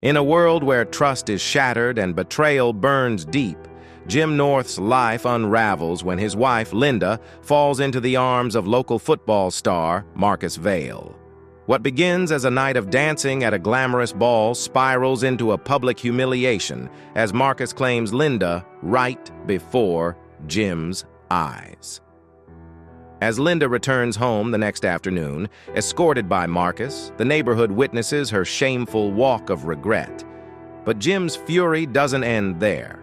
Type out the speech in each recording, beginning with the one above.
In a world where trust is shattered and betrayal burns deep, Jim North's life unravels when his wife, Linda, falls into the arms of local football star Marcus Vail. What begins as a night of dancing at a glamorous ball spirals into a public humiliation as Marcus claims Linda right before Jim's eyes. As Linda returns home the next afternoon, escorted by Marcus, the neighborhood witnesses her shameful walk of regret. But Jim's fury doesn't end there.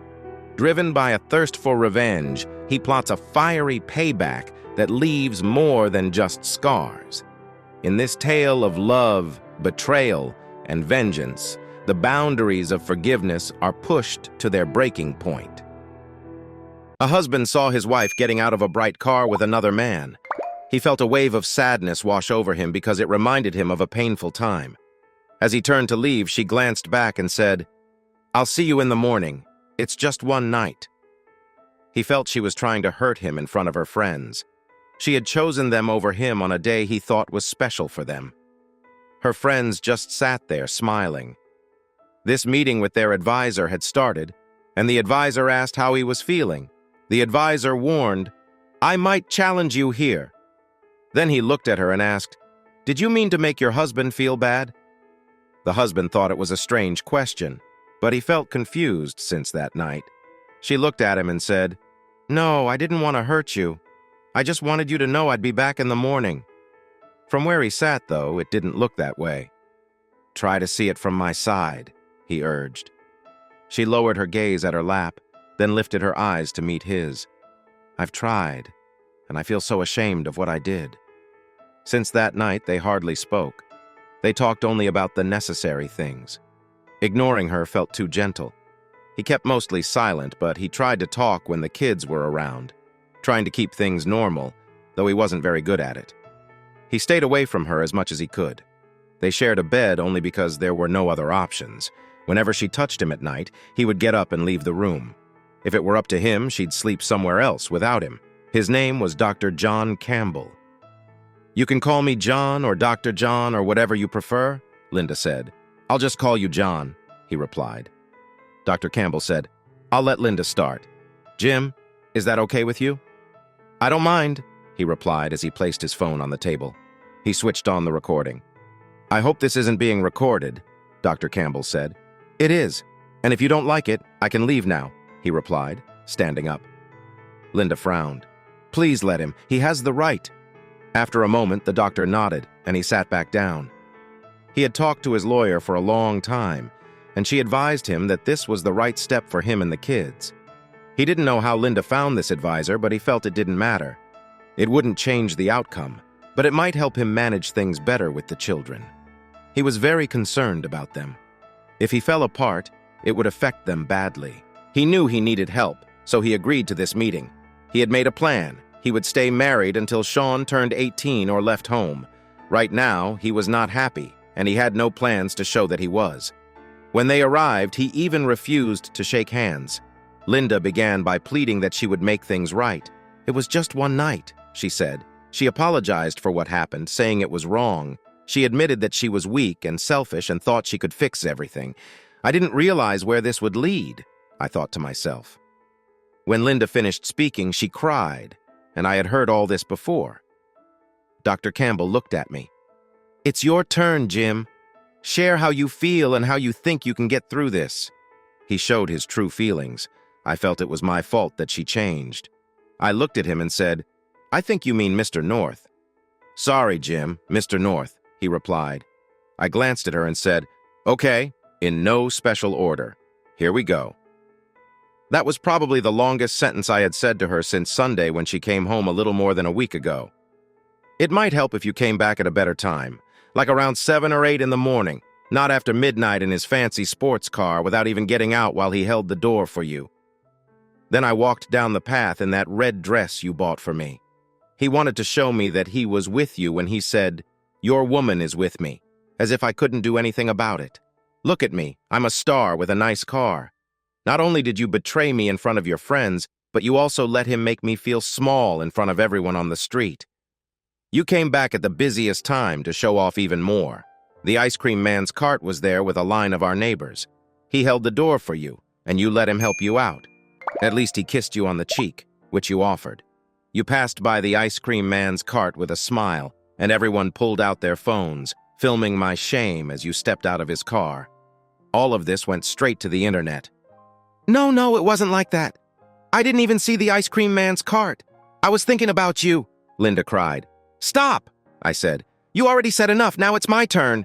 Driven by a thirst for revenge, he plots a fiery payback that leaves more than just scars. In this tale of love, betrayal, and vengeance, the boundaries of forgiveness are pushed to their breaking point. A husband saw his wife getting out of a bright car with another man. He felt a wave of sadness wash over him because it reminded him of a painful time. As he turned to leave, she glanced back and said, "I'll see you in the morning. It's just one night." He felt she was trying to hurt him in front of her friends. She had chosen them over him on a day he thought was special for them. Her friends just sat there smiling. This meeting with their advisor had started, and the advisor asked how he was feeling. The advisor warned, "I might challenge you here." Then he looked at her and asked, "Did you mean to make your husband feel bad?" The husband thought it was a strange question, but he felt confused since that night. She looked at him and said, "No, I didn't want to hurt you. I just wanted you to know I'd be back in the morning." From where he sat, though, it didn't look that way. "Try to see it from my side," he urged. She lowered her gaze at her lap, then lifted her eyes to meet his. "I've tried, and I feel so ashamed of what I did." Since that night, they hardly spoke. They talked only about the necessary things. Ignoring her felt too gentle. He kept mostly silent, but he tried to talk when the kids were around, trying to keep things normal, though he wasn't very good at it. He stayed away from her as much as he could. They shared a bed only because there were no other options. Whenever she touched him at night, he would get up and leave the room. If it were up to him, she'd sleep somewhere else without him. His name was Dr. John Campbell. "You can call me John or Dr. John or whatever you prefer," Linda said. "I'll just call you John," he replied. Dr. Campbell said, "I'll let Linda start. Jim, is that okay with you?" "I don't mind," he replied as he placed his phone on the table. He switched on the recording. "I hope this isn't being recorded," Dr. Campbell said. "It is, and if you don't like it, I can leave now," he replied, standing up. Linda frowned. "Please let him. He has the right." After a moment, the doctor nodded, and he sat back down. He had talked to his lawyer for a long time, and she advised him that this was the right step for him and the kids. He didn't know how Linda found this advisor, but he felt it didn't matter. It wouldn't change the outcome, but it might help him manage things better with the children. He was very concerned about them. If he fell apart, it would affect them badly. He knew he needed help, so he agreed to this meeting. He had made a plan. He would stay married until Sean turned 18 or left home. Right now, he was not happy, and he had no plans to show that he was. When they arrived, he even refused to shake hands. Linda began by pleading that she would make things right. "It was just one night," she said. She apologized for what happened, saying it was wrong. She admitted that she was weak and selfish and thought she could fix everything. "I didn't realize where this would lead," I thought to myself. When Linda finished speaking, she cried, and I had heard all this before. Dr. Campbell looked at me. "It's your turn, Jim. Share how you feel and how you think you can get through this." He showed his true feelings. I felt it was my fault that she changed. I looked at him and said, "I think you mean Mr. North." "Sorry, Jim, Mr. North," he replied. I glanced at her and said, "Okay, in no special order. Here we go." That was probably the longest sentence I had said to her since Sunday when she came home a little more than a week ago. It might help if you came back at a better time, like around 7 or 8 in the morning, not after midnight in his fancy sports car without even getting out while he held the door for you. Then I walked down the path in that red dress you bought for me. He wanted to show me that he was with you when he said, "Your woman is with me," as if I couldn't do anything about it. Look at me, I'm a star with a nice car. Not only did you betray me in front of your friends, but you also let him make me feel small in front of everyone on the street. You came back at the busiest time to show off even more. The ice cream man's cart was there with a line of our neighbors. He held the door for you, and you let him help you out. At least he kissed you on the cheek, which you offered. You passed by the ice cream man's cart with a smile, and everyone pulled out their phones, filming my shame as you stepped out of his car. All of this went straight to the internet. No, it wasn't like that. I didn't even see the ice cream man's cart. I was thinking about you, Linda cried. Stop, I said. You already said enough, now it's my turn.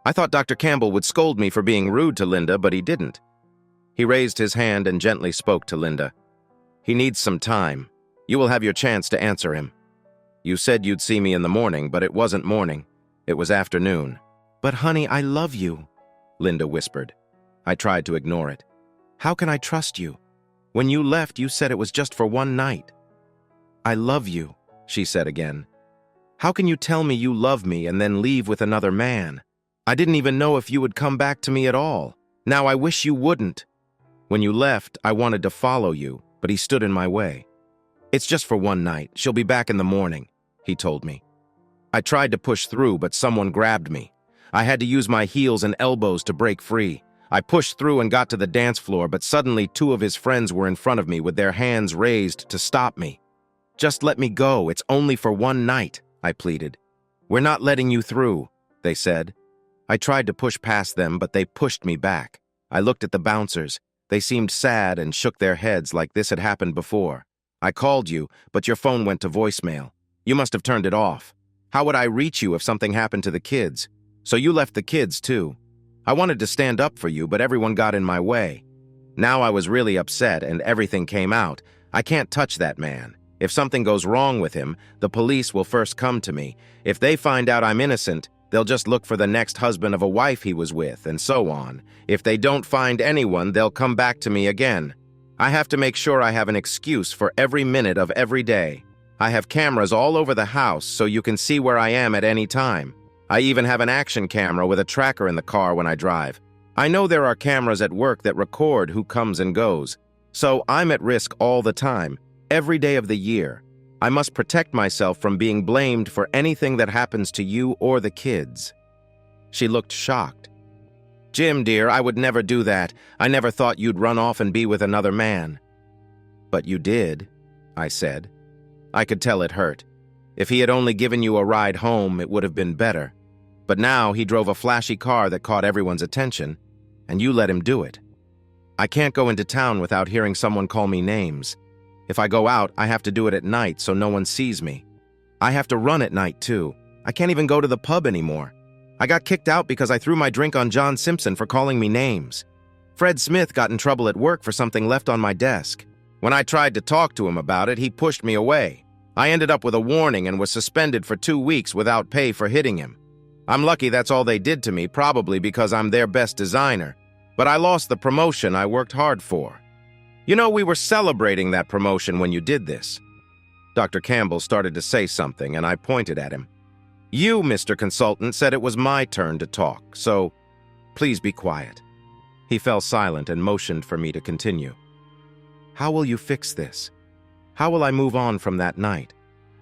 I thought Dr. Campbell would scold me for being rude to Linda, but he didn't. He raised his hand and gently spoke to Linda. He needs some time. You will have your chance to answer him. You said you'd see me in the morning, but it wasn't morning. It was afternoon. But honey, I love you, Linda whispered. I tried to ignore it. How can I trust you? When you left, you said it was just for one night. I love you, she said again. How can you tell me you love me and then leave with another man? I didn't even know if you would come back to me at all. Now I wish you wouldn't. When you left, I wanted to follow you, but he stood in my way. It's just for one night. She'll be back in the morning, he told me. I tried to push through, but someone grabbed me. I had to use my heels and elbows to break free. I pushed through and got to the dance floor, but suddenly 2 of his friends were in front of me with their hands raised to stop me. Just let me go. It's only for one night, I pleaded. We're not letting you through, they said. I tried to push past them, but they pushed me back. I looked at the bouncers. They seemed sad and shook their heads like this had happened before. I called you, but your phone went to voicemail. You must have turned it off. How would I reach you if something happened to the kids? So you left the kids, too. I wanted to stand up for you, but everyone got in my way. Now I was really upset and everything came out. I can't touch that man. If something goes wrong with him, the police will first come to me. If they find out I'm innocent, they'll just look for the next husband of a wife he was with, and so on. If they don't find anyone, they'll come back to me again. I have to make sure I have an excuse for every minute of every day. I have cameras all over the house so you can see where I am at any time. I even have an action camera with a tracker in the car when I drive. I know there are cameras at work that record who comes and goes. So I'm at risk all the time, every day of the year. I must protect myself from being blamed for anything that happens to you or the kids. She looked shocked. Jim, dear, I would never do that. I never thought you'd run off and be with another man. But you did, I said. I could tell it hurt. If he had only given you a ride home, it would have been better. But now he drove a flashy car that caught everyone's attention, and you let him do it. I can't go into town without hearing someone call me names. If I go out, I have to do it at night so no one sees me. I have to run at night, too. I can't even go to the pub anymore. I got kicked out because I threw my drink on John Simpson for calling me names. Fred Smith got in trouble at work for something left on my desk. When I tried to talk to him about it, he pushed me away. I ended up with a warning and was suspended for 2 weeks without pay for hitting him. I'm lucky that's all they did to me, probably because I'm their best designer. But I lost the promotion I worked hard for. You know, we were celebrating that promotion when you did this. Dr. Campbell started to say something, and I pointed at him. You, Mr. Consultant, said it was my turn to talk, so please be quiet. He fell silent and motioned for me to continue. How will you fix this? How will I move on from that night?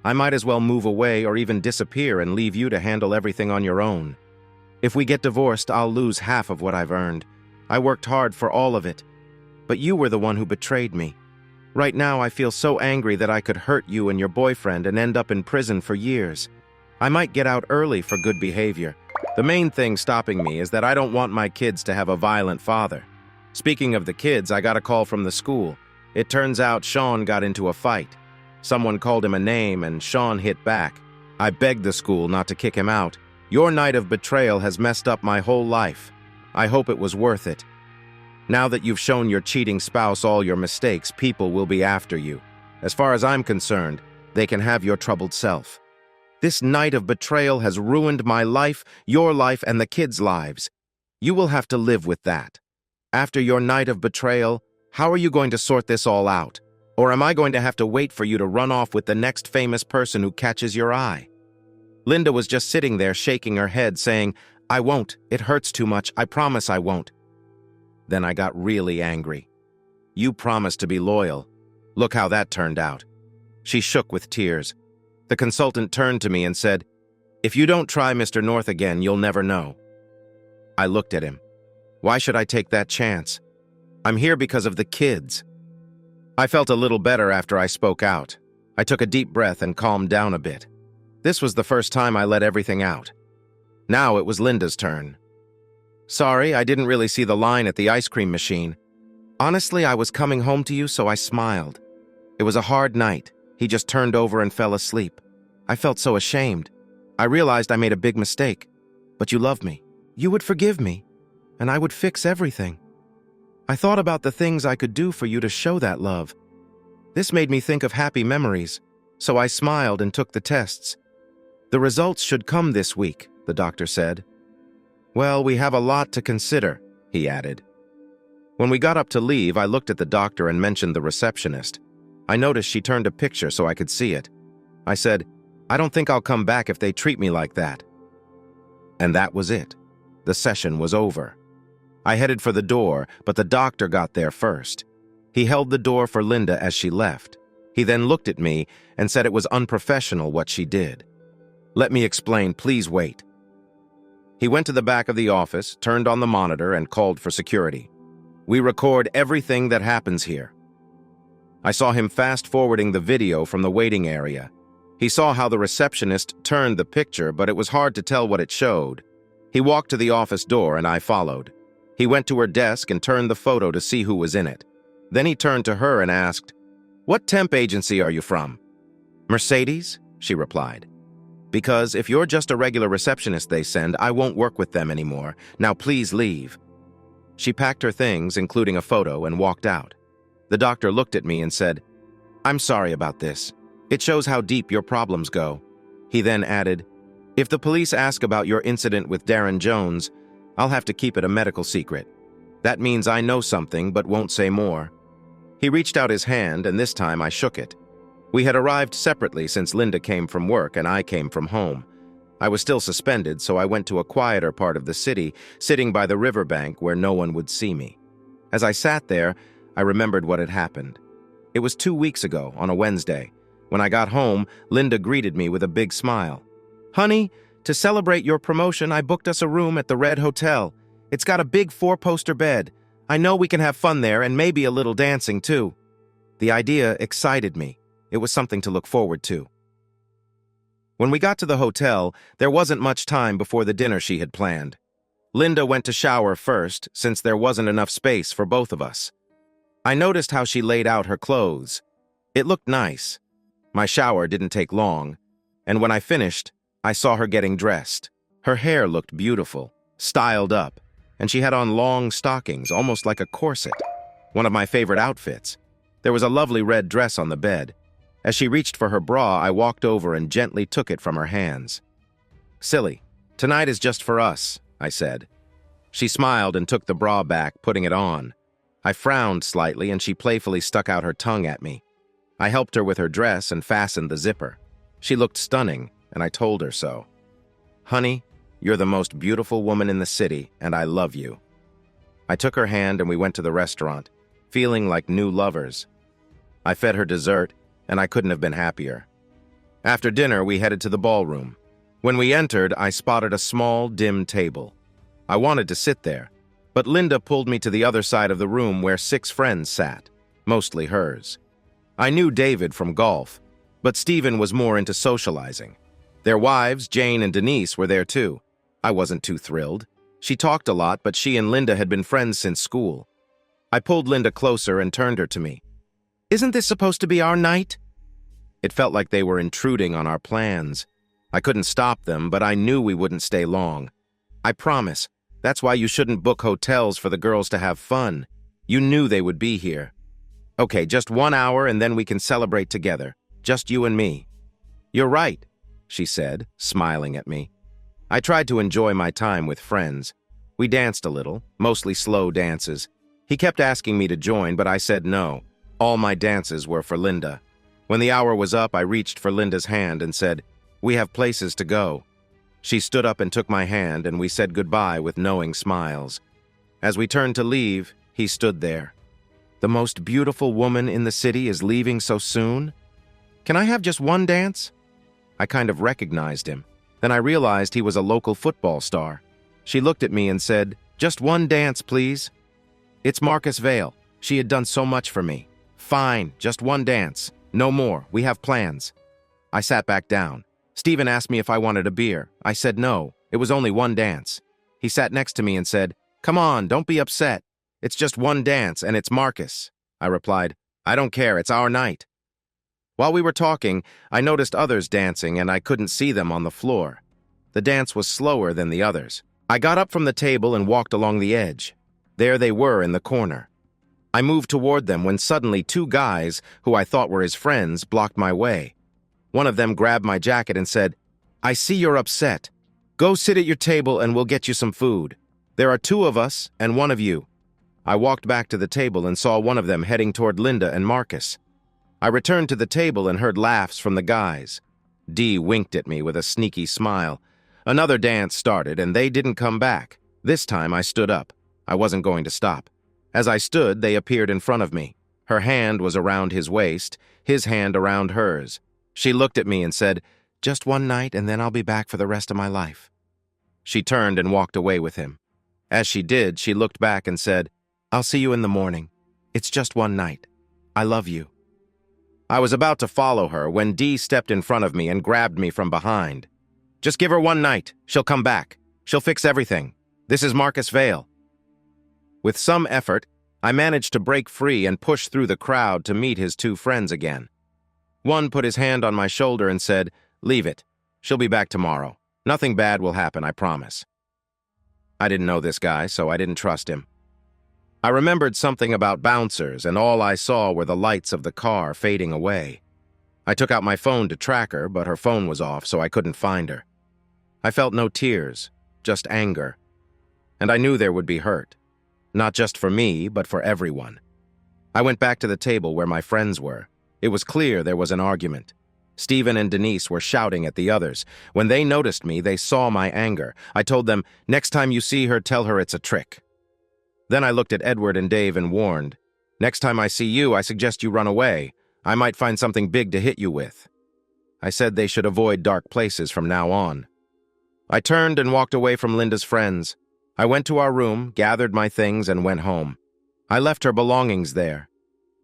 I might as well move away or even disappear and leave you to handle everything on your own. If we get divorced, I'll lose half of what I've earned. I worked hard for all of it. But you were the one who betrayed me. Right now, I feel so angry that I could hurt you and your boyfriend and end up in prison for years. I might get out early for good behavior. The main thing stopping me is that I don't want my kids to have a violent father. Speaking of the kids, I got a call from the school. It turns out Sean got into a fight. Someone called him a name and Sean hit back. I begged the school not to kick him out. Your night of betrayal has messed up my whole life. I hope it was worth it. Now that you've shown your cheating spouse all your mistakes, people will be after you. As far as I'm concerned, they can have your troubled self. This night of betrayal has ruined my life, your life, and the kids' lives. You will have to live with that. After your night of betrayal, how are you going to sort this all out? Or am I going to have to wait for you to run off with the next famous person who catches your eye? Linda was just sitting there shaking her head saying, I won't. It hurts too much. I promise I won't. Then I got really angry. You promised to be loyal. Look how that turned out. She shook with tears. The consultant turned to me and said, If you don't try Mr. North again, you'll never know. I looked at him. Why should I take that chance? I'm here because of the kids. I felt a little better after I spoke out. I took a deep breath and calmed down a bit. This was the first time I let everything out. Now it was Linda's turn. Sorry, I didn't really see the line at the ice cream machine. Honestly, I was coming home to you, so I smiled. It was a hard night. He just turned over and fell asleep. I felt so ashamed. I realized I made a big mistake. But you love me. You would forgive me, and I would fix everything. I thought about the things I could do for you to show that love. This made me think of happy memories, so I smiled and took the tests. The results should come this week, the doctor said. Well, we have a lot to consider, he added. When we got up to leave, I looked at the doctor and mentioned the receptionist. I noticed she turned a picture so I could see it. I said, I don't think I'll come back if they treat me like that. And that was it. The session was over. I headed for the door, but the doctor got there first. He held the door for Linda as she left. He then looked at me and said it was unprofessional what she did. Let me explain, please wait. He went to the back of the office, turned on the monitor, and called for security. We record everything that happens here. I saw him fast-forwarding the video from the waiting area. He saw how the receptionist turned the picture, but it was hard to tell what it showed. He walked to the office door, and I followed. He went to her desk and turned the photo to see who was in it. Then he turned to her and asked, "What temp agency are you from?" "Mercedes," she replied. "Because if you're just a regular receptionist they send, I won't work with them anymore. Now please leave." She packed her things, including a photo, and walked out. The doctor looked at me and said, "I'm sorry about this. It shows how deep your problems go." He then added, "If the police ask about your incident with Darren Jones, I'll have to keep it a medical secret. That means I know something but won't say more." He reached out his hand, and this time I shook it. We had arrived separately since Linda came from work and I came from home. I was still suspended, so I went to a quieter part of the city, sitting by the riverbank where no one would see me. As I sat there, I remembered what had happened. It was 2 weeks ago, on a Wednesday. When I got home, Linda greeted me with a big smile. "Honey, to celebrate your promotion, I booked us a room at the Red Hotel. It's got a big 4-poster bed. I know we can have fun there and maybe a little dancing, too." The idea excited me. It was something to look forward to. When we got to the hotel, there wasn't much time before the dinner she had planned. Linda went to shower first, since there wasn't enough space for both of us. I noticed how she laid out her clothes. It looked nice. My shower didn't take long, and when I finished, I saw her getting dressed. Her hair looked beautiful, styled up, and she had on long stockings, almost like a corset. One of my favorite outfits. There was a lovely red dress on the bed. As she reached for her bra, I walked over and gently took it from her hands. "Silly, tonight is just for us," I said. She smiled and took the bra back, putting it on. I frowned slightly, and she playfully stuck out her tongue at me. I helped her with her dress and fastened the zipper. She looked stunning, and I told her so. "Honey, you're the most beautiful woman in the city, and I love you." I took her hand and we went to the restaurant, feeling like new lovers. I fed her dessert, and I couldn't have been happier. After dinner, we headed to the ballroom. When we entered, I spotted a small, dim table. I wanted to sit there, but Linda pulled me to the other side of the room where 6 friends sat, mostly hers. I knew David from golf, but Stephen was more into socializing. Their wives, Jane and Denise, were there too. I wasn't too thrilled. She talked a lot, but she and Linda had been friends since school. I pulled Linda closer and turned her to me. "Isn't this supposed to be our night?" It felt like they were intruding on our plans. I couldn't stop them, but I knew we wouldn't stay long. "I promise. That's why you shouldn't book hotels for the girls to have fun. You knew they would be here." "Okay, just 1 hour and then we can celebrate together. Just you and me." "You're right," she said, smiling at me. I tried to enjoy my time with friends. We danced a little, mostly slow dances. He kept asking me to join, but I said no. All my dances were for Linda. When the hour was up, I reached for Linda's hand and said, "We have places to go." She stood up and took my hand, and we said goodbye with knowing smiles. As we turned to leave, he stood there. "The most beautiful woman in the city is leaving so soon? Can I have just one dance?" I kind of recognized him. Then I realized he was a local football star. She looked at me and said, "Just one dance, please." "It's Marcus Vale. She had done so much for me." "Fine, just one dance. No more. We have plans." I sat back down. Stephen asked me if I wanted a beer. I said no. It was only one dance. He sat next to me and said, "Come on, don't be upset. It's just one dance, and it's Marcus." I replied, "I don't care. It's our night." While we were talking, I noticed others dancing, and I couldn't see them on the floor. The dance was slower than the others. I got up from the table and walked along the edge. There they were in the corner. I moved toward them when suddenly two guys, who I thought were his friends, blocked my way. One of them grabbed my jacket and said, "I see you're upset. Go sit at your table and we'll get you some food. There are two of us and one of you." I walked back to the table and saw one of them heading toward Linda and Marcus. I returned to the table and heard laughs from the guys. Dee winked at me with a sneaky smile. Another dance started and they didn't come back. This time I stood up. I wasn't going to stop. As I stood, they appeared in front of me. Her hand was around his waist, his hand around hers. She looked at me and said, "Just one night and then I'll be back for the rest of my life." She turned and walked away with him. As she did, she looked back and said, "I'll see you in the morning. It's just one night. I love you." I was about to follow her when Dee stepped in front of me and grabbed me from behind. "Just give her one night. She'll come back. She'll fix everything. This is Marcus Vale." With some effort, I managed to break free and push through the crowd to meet his two friends again. One put his hand on my shoulder and said, "Leave it. She'll be back tomorrow. Nothing bad will happen, I promise." I didn't know this guy, so I didn't trust him. I remembered something about bouncers, and all I saw were the lights of the car fading away. I took out my phone to track her, but her phone was off, so I couldn't find her. I felt no tears, just anger. And I knew there would be hurt. Not just for me, but for everyone. I went back to the table where my friends were. It was clear there was an argument. Stephen and Denise were shouting at the others. When they noticed me, they saw my anger. I told them, "Next time you see her, tell her it's a trick." Then I looked at Edward and Dave and warned, "Next time I see you, I suggest you run away. I might find something big to hit you with." I said they should avoid dark places from now on. I turned and walked away from Linda's friends. I went to our room, gathered my things, and went home. I left her belongings there.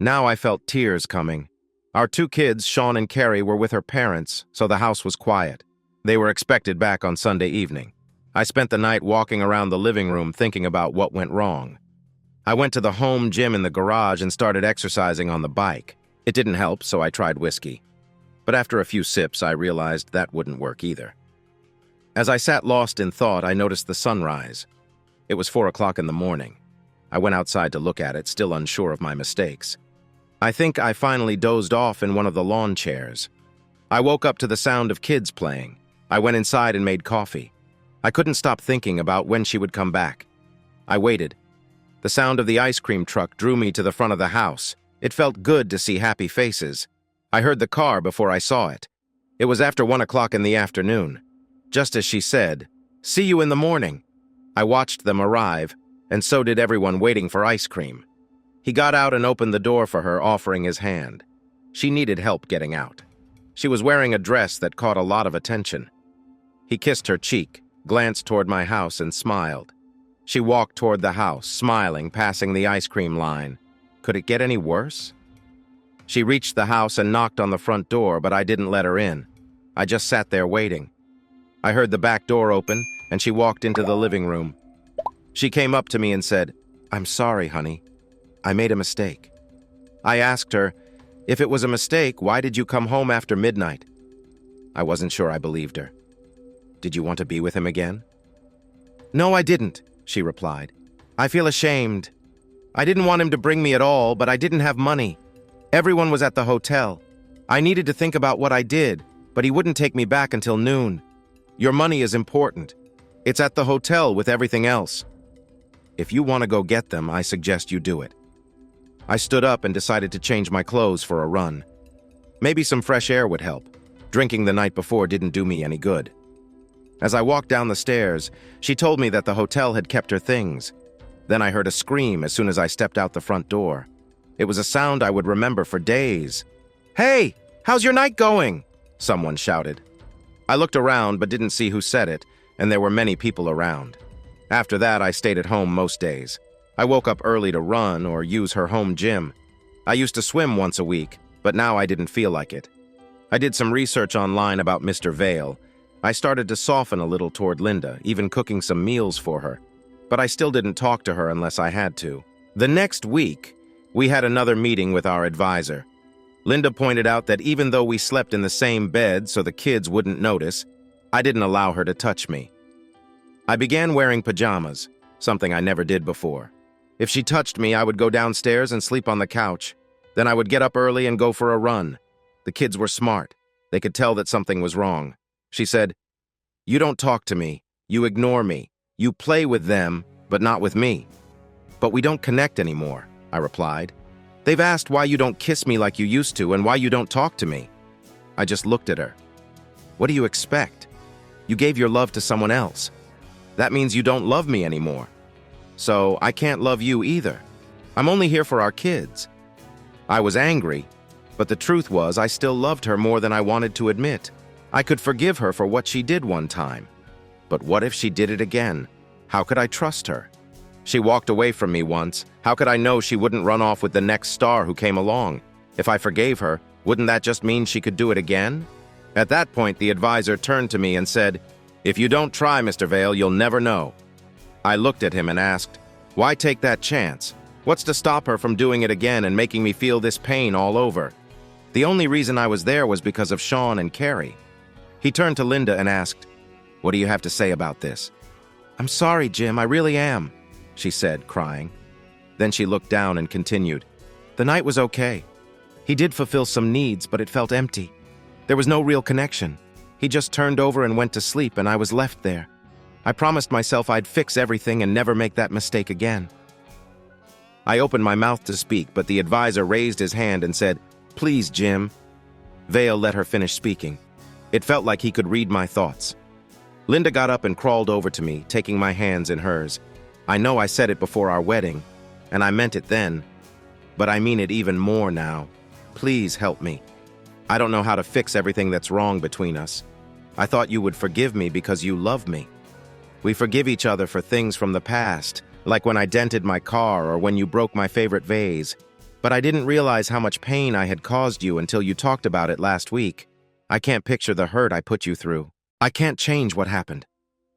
Now I felt tears coming. Our two kids, Sean and Carrie, were with her parents, so the house was quiet. They were expected back on Sunday evening. I spent the night walking around the living room thinking about what went wrong. I went to the home gym in the garage and started exercising on the bike. It didn't help, so I tried whiskey. But after a few sips, I realized that wouldn't work either. As I sat lost in thought, I noticed the sunrise. It was 4 o'clock in the morning. I went outside to look at it, still unsure of my mistakes. I think I finally dozed off in one of the lawn chairs. I woke up to the sound of kids playing. I went inside and made coffee. I couldn't stop thinking about when she would come back. I waited. The sound of the ice cream truck drew me to the front of the house. It felt good to see happy faces. I heard the car before I saw it. It was after 1 o'clock in the afternoon. Just as she said, "See you in the morning." I watched them arrive, and so did everyone waiting for ice cream. He got out and opened the door for her, offering his hand. She needed help getting out. She was wearing a dress that caught a lot of attention. He kissed her cheek, glanced toward my house, and smiled. She walked toward the house, smiling, passing the ice cream line. Could it get any worse? She reached the house and knocked on the front door, but I didn't let her in. I just sat there waiting. I heard the back door open, and she walked into the living room. She came up to me and said, "I'm sorry, honey. I made a mistake." I asked her, "If it was a mistake, why did you come home after midnight?" I wasn't sure I believed her. "Did you want to be with him again?" "No, I didn't," she replied. "I feel ashamed. I didn't want him to bring me at all, but I didn't have money. Everyone was at the hotel. I needed to think about what I did, but he wouldn't take me back until noon. Your money is important. It's at the hotel with everything else. If you want to go get them, I suggest you do it." I stood up and decided to change my clothes for a run. Maybe some fresh air would help. Drinking the night before didn't do me any good. As I walked down the stairs, she told me that the hotel had kept her things. Then I heard a scream as soon as I stepped out the front door. It was a sound I would remember for days. "Hey, how's your night going?" someone shouted. I looked around but didn't see who said it, and there were many people around. After that, I stayed at home most days. I woke up early to run or use her home gym. I used to swim once a week, but now I didn't feel like it. I did some research online about Mr. Vale. I started to soften a little toward Linda, even cooking some meals for her. But I still didn't talk to her unless I had to. The next week, we had another meeting with our advisor. Linda pointed out that even though we slept in the same bed so the kids wouldn't notice, I didn't allow her to touch me. I began wearing pajamas, something I never did before. If she touched me, I would go downstairs and sleep on the couch. Then I would get up early and go for a run. The kids were smart. They could tell that something was wrong. She said, "You don't talk to me. You ignore me. You play with them, but not with me." "But we don't connect anymore," I replied. "They've asked why you don't kiss me like you used to and why you don't talk to me." I just looked at her. "What do you expect? You gave your love to someone else. That means you don't love me anymore. So I can't love you either. I'm only here for our kids." I was angry, but the truth was I still loved her more than I wanted to admit. I could forgive her for what she did one time. But what if she did it again? How could I trust her? She walked away from me once. How could I know she wouldn't run off with the next star who came along? If I forgave her, wouldn't that just mean she could do it again? At that point, the advisor turned to me and said, "If you don't try, Mr. Vale, you'll never know." I looked at him and asked, "Why take that chance? What's to stop her from doing it again and making me feel this pain all over?" The only reason I was there was because of Sean and Carrie. He turned to Linda and asked, "What do you have to say about this?" "I'm sorry, Jim, I really am," she said, crying. Then she looked down and continued, "The night was okay. He did fulfill some needs, but it felt empty. There was no real connection. He just turned over and went to sleep, and I was left there. I promised myself I'd fix everything and never make that mistake again." I opened my mouth to speak, but the advisor raised his hand and said, "Please, Jim." Vale let her finish speaking. It felt like he could read my thoughts. Linda got up and crawled over to me, taking my hands in hers. "I know I said it before our wedding, and I meant it then, but I mean it even more now. Please help me. I don't know how to fix everything that's wrong between us. I thought you would forgive me because you love me. We forgive each other for things from the past, like when I dented my car or when you broke my favorite vase. But I didn't realize how much pain I had caused you until you talked about it last week. I can't picture the hurt I put you through. I can't change what happened.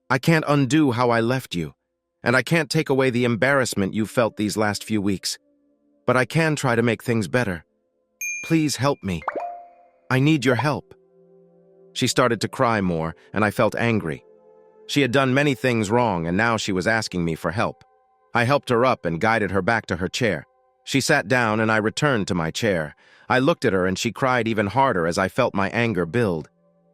I can't undo how I left you. And I can't take away the embarrassment you felt these last few weeks. But I can try to make things better. Please help me. I need your help." She started to cry more, and I felt angry. She had done many things wrong, and now she was asking me for help. I helped her up and guided her back to her chair. She sat down, and I returned to my chair. I looked at her, and she cried even harder as I felt my anger build.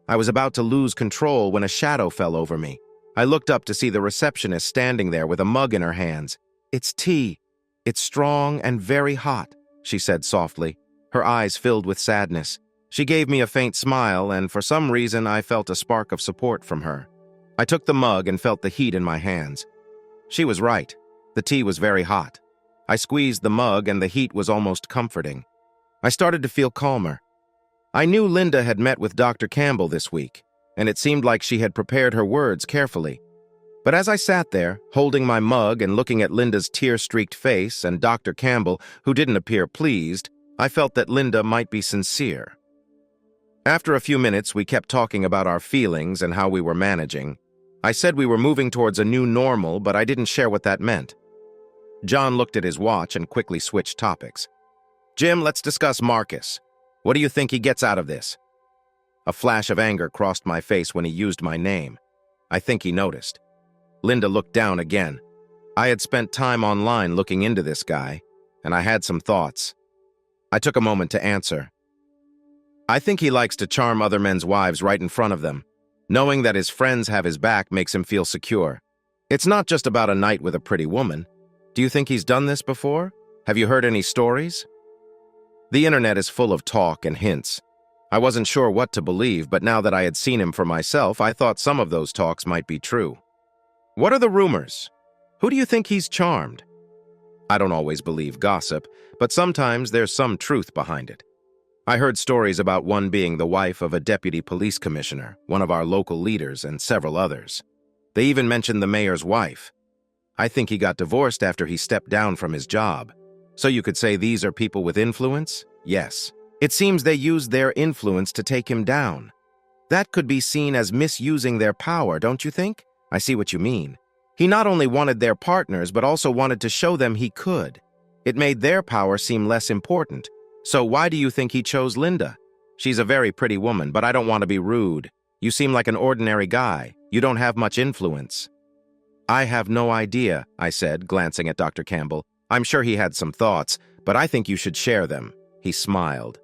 I was about to lose control when a shadow fell over me. I looked up to see the receptionist standing there with a mug in her hands. "It's tea. It's strong and very hot," she said softly, her eyes filled with sadness. She gave me a faint smile, and for some reason I felt a spark of support from her. I took the mug and felt the heat in my hands. She was right. The tea was very hot. I squeezed the mug, and the heat was almost comforting. I started to feel calmer. I knew Linda had met with Dr. Campbell this week, and it seemed like she had prepared her words carefully. But as I sat there, holding my mug and looking at Linda's tear-streaked face and Dr. Campbell, who didn't appear pleased, I felt that Linda might be sincere. After a few minutes, we kept talking about our feelings and how we were managing. I said we were moving towards a new normal, but I didn't share what that meant. John looked at his watch and quickly switched topics. "Jim, let's discuss Marcus. What do you think he gets out of this?" A flash of anger crossed my face when he used my name. I think he noticed. Linda looked down again. I had spent time online looking into this guy, and I had some thoughts. I took a moment to answer. "I think he likes to charm other men's wives right in front of them. Knowing that his friends have his back makes him feel secure. It's not just about a night with a pretty woman. Do you think he's done this before? Have you heard any stories?" The internet is full of talk and hints. I wasn't sure what to believe, but now that I had seen him for myself, I thought some of those talks might be true. "What are the rumors? Who do you think he's charmed?" I don't always believe gossip, but sometimes there's some truth behind it. I heard stories about one being the wife of a deputy police commissioner, one of our local leaders, and several others. They even mentioned the mayor's wife. I think he got divorced after he stepped down from his job. So you could say these are people with influence? Yes. It seems they used their influence to take him down. That could be seen as misusing their power, don't you think? I see what you mean. He not only wanted their partners, but also wanted to show them he could. It made their power seem less important. So why do you think he chose Linda? She's a very pretty woman, but I don't want to be rude. You seem like an ordinary guy. You don't have much influence. I have no idea, I said, glancing at Dr. Campbell. I'm sure he had some thoughts, but I think you should share them. He smiled.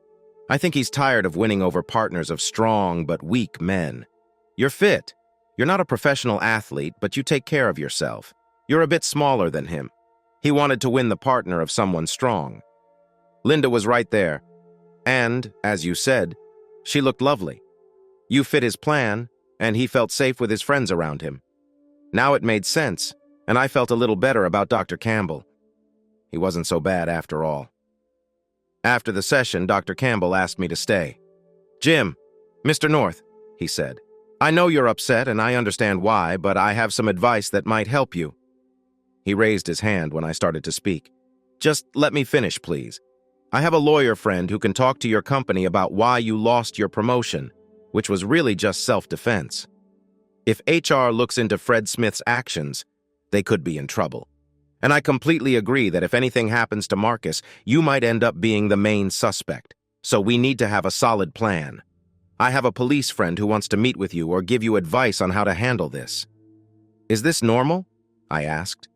I think he's tired of winning over partners of strong but weak men. You're fit. You're not a professional athlete, but you take care of yourself. You're a bit smaller than him. He wanted to win the partner of someone strong. Linda was right there. And, as you said, she looked lovely. You fit his plan, and he felt safe with his friends around him. Now it made sense, and I felt a little better about Dr. Campbell. He wasn't so bad after all. After the session, Dr. Campbell asked me to stay. Jim, Mr. North, he said, I know you're upset and I understand why, but I have some advice that might help you. He raised his hand when I started to speak. Just let me finish, please. I have a lawyer friend who can talk to your company about why you lost your promotion, which was really just self-defense. If HR looks into Fred Smith's actions, they could be in trouble. And I completely agree that if anything happens to Marcus, you might end up being the main suspect. So we need to have a solid plan. I have a police friend who wants to meet with you or give you advice on how to handle this. Is this normal? I asked.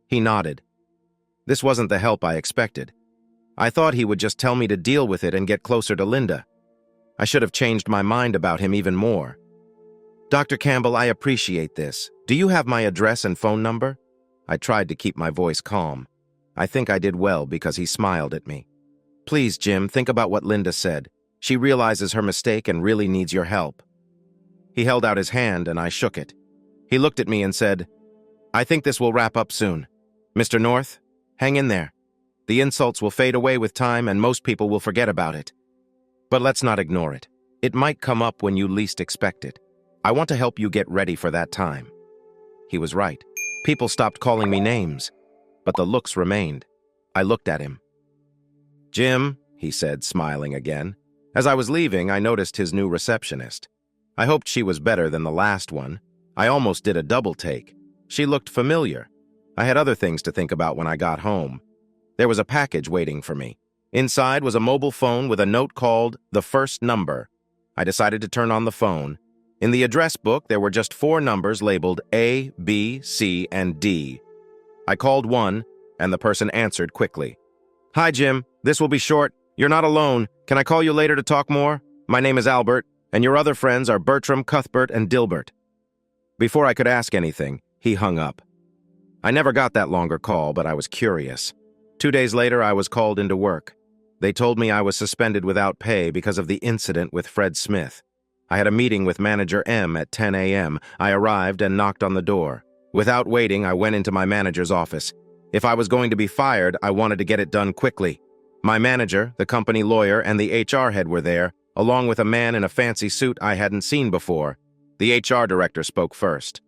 He nodded. This wasn't the help I expected. I thought he would just tell me to deal with it and get closer to Linda. I should have changed my mind about him even more. Dr. Campbell, I appreciate this. Do you have my address and phone number? I tried to keep my voice calm. I think I did well because he smiled at me. Please, Jim, think about what Linda said. She realizes her mistake and really needs your help. He held out his hand and I shook it. He looked at me and said, I think this will wrap up soon. Mr. North, hang in there. The insults will fade away with time and most people will forget about it. But let's not ignore it. It might come up when you least expect it. I want to help you get ready for that time. He was right. People stopped calling me names, but the looks remained. I looked at him. Jim, he said, smiling again. As I was leaving, I noticed his new receptionist. I hoped she was better than the last one. I almost did a double take. She looked familiar. I had other things to think about when I got home. There was a package waiting for me. Inside was a mobile phone with a note called The First Number. I decided to turn on the phone. In the address book, there were just 4 numbers labeled A, B, C, and D. I called one, and the person answered quickly. Hi, Jim. This will be short. You're not alone. Can I call you later to talk more? My name is Albert, and your other friends are Bertram, Cuthbert, and Dilbert. Before I could ask anything, he hung up. I never got that longer call, but I was curious. 2 days later, I was called into work. They told me I was suspended without pay because of the incident with Fred Smith. I had a meeting with Manager M at 10 a.m. I arrived and knocked on the door. Without waiting, I went into my manager's office. If I was going to be fired, I wanted to get it done quickly. My manager, the company lawyer, and the HR head were there, along with a man in a fancy suit I hadn't seen before. The HR director spoke first.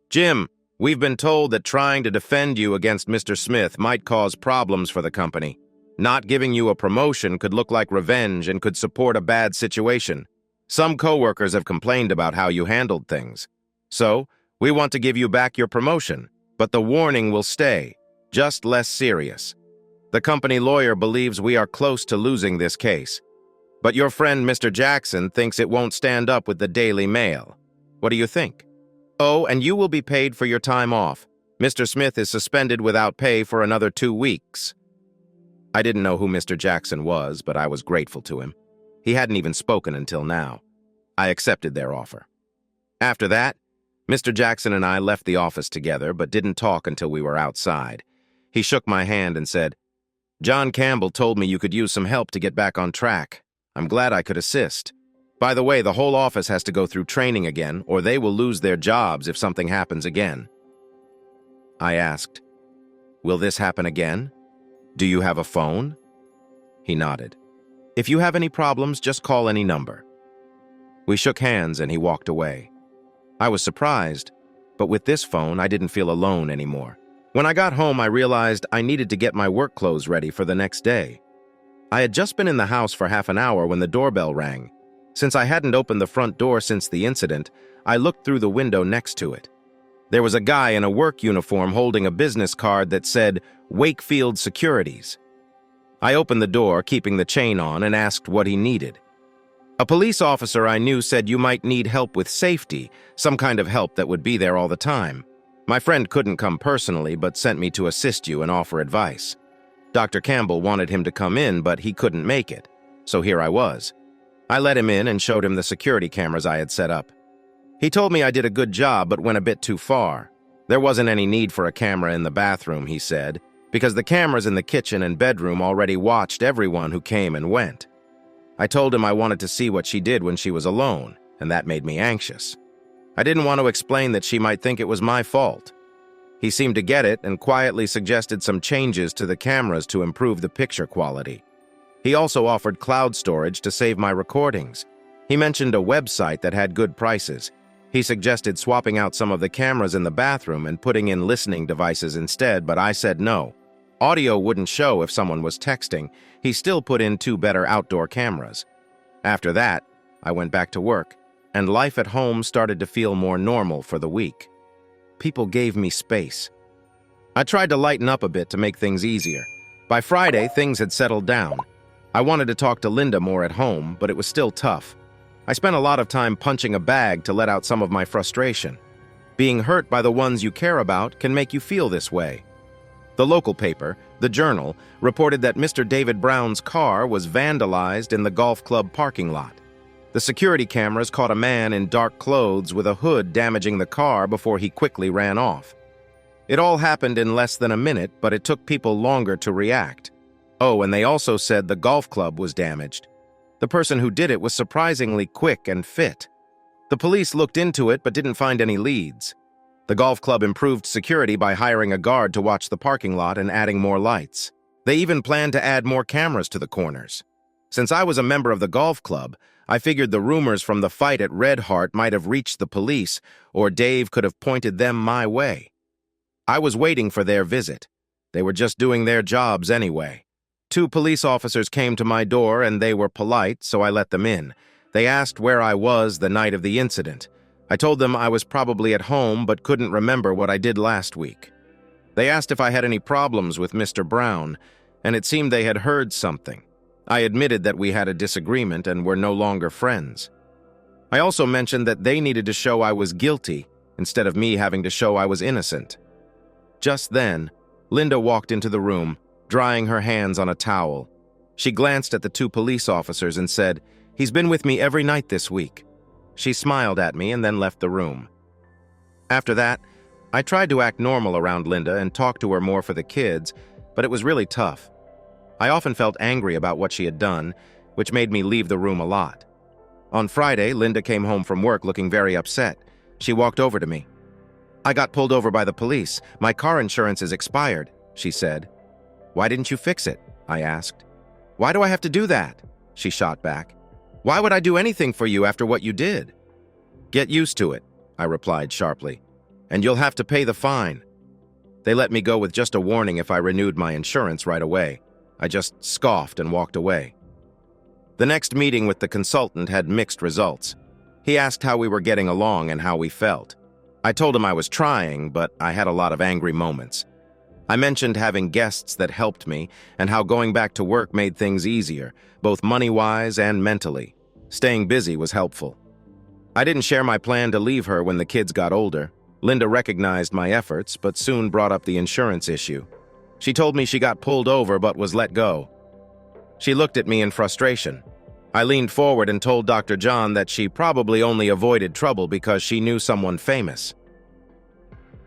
Jim, we've been told that trying to defend you against Mr. Smith might cause problems for the company. Not giving you a promotion could look like revenge and could support a bad situation. Some coworkers have complained about how you handled things. So, we want to give you back your promotion, but the warning will stay, just less serious. The company lawyer believes we are close to losing this case. But your friend Mr. Jackson thinks it won't stand up with the Daily Mail. What do you think? Oh, and you will be paid for your time off. Mr. Smith is suspended without pay for another 2 weeks. I didn't know who Mr. Jackson was, but I was grateful to him. He hadn't even spoken until now. I accepted their offer. After that, Mr. Jackson and I left the office together, but didn't talk until we were outside. He shook my hand and said, John Campbell told me you could use some help to get back on track. I'm glad I could assist. By the way, the whole office has to go through training again, or they will lose their jobs if something happens again. I asked, Will this happen again? Do you have a phone? He nodded. If you have any problems, just call any number. We shook hands and he walked away. I was surprised, but with this phone, I didn't feel alone anymore. When I got home, I realized I needed to get my work clothes ready for the next day. I had just been in the house for half an hour when the doorbell rang. Since I hadn't opened the front door since the incident, I looked through the window next to it. There was a guy in a work uniform holding a business card that said, Wakefield Securities. I opened the door, keeping the chain on, and asked what he needed. A police officer I knew said you might need help with safety, some kind of help that would be there all the time. My friend couldn't come personally, but sent me to assist you and offer advice. Dr. Campbell wanted him to come in, but he couldn't make it, so here I was. I let him in and showed him the security cameras I had set up. He told me I did a good job, but went a bit too far. There wasn't any need for a camera in the bathroom, he said, because the cameras in the kitchen and bedroom already watched everyone who came and went. I told him I wanted to see what she did when she was alone, and that made me anxious. I didn't want to explain that she might think it was my fault. He seemed to get it and quietly suggested some changes to the cameras to improve the picture quality. He also offered cloud storage to save my recordings. He mentioned a website that had good prices. He suggested swapping out some of the cameras in the bathroom and putting in listening devices instead, but I said no. Audio wouldn't show if someone was texting. He still put in 2 better outdoor cameras. After that, I went back to work, and life at home started to feel more normal for the week. People gave me space. I tried to lighten up a bit to make things easier. By Friday, things had settled down. I wanted to talk to Linda more at home, but it was still tough. I spent a lot of time punching a bag to let out some of my frustration. Being hurt by the ones you care about can make you feel this way. The local paper, The Journal, reported that Mr. David Brown's car was vandalized in the golf club parking lot. The security cameras caught a man in dark clothes with a hood damaging the car before he quickly ran off. It all happened in less than a minute, but it took people longer to react. Oh, and they also said the golf club was damaged. The person who did it was surprisingly quick and fit. The police looked into it but didn't find any leads. The golf club improved security by hiring a guard to watch the parking lot and adding more lights. They even planned to add more cameras to the corners. Since I was a member of the golf club, I figured the rumors from the fight at Red Heart might have reached the police, or Dave could have pointed them my way. I was waiting for their visit. They were just doing their jobs anyway. 2 police officers came to my door and they were polite, so I let them in. They asked where I was the night of the incident. I told them I was probably at home but couldn't remember what I did last week. They asked if I had any problems with Mr. Brown, and it seemed they had heard something. I admitted that we had a disagreement and were no longer friends. I also mentioned that they needed to show I was guilty instead of me having to show I was innocent. Just then, Linda walked into the room, drying her hands on a towel. She glanced at the 2 police officers and said, "He's been with me every night this week." She smiled at me and then left the room. After that, I tried to act normal around Linda and talk to her more for the kids, but it was really tough. I often felt angry about what she had done, which made me leave the room a lot. On Friday, Linda came home from work looking very upset. She walked over to me. "I got pulled over by the police. My car insurance is expired," she said. "Why didn't you fix it?" I asked. "Why do I have to do that?" she shot back. "Why would I do anything for you after what you did?" "Get used to it," I replied sharply, "and you'll have to pay the fine." They let me go with just a warning if I renewed my insurance right away. I just scoffed and walked away. The next meeting with the consultant had mixed results. He asked how we were getting along and how we felt. I told him I was trying, but I had a lot of angry moments. I mentioned having guests that helped me and how going back to work made things easier, both money-wise and mentally. Staying busy was helpful. I didn't share my plan to leave her when the kids got older. Linda recognized my efforts, but soon brought up the insurance issue. She told me she got pulled over but was let go. She looked at me in frustration. I leaned forward and told Dr. John that she probably only avoided trouble because she knew someone famous.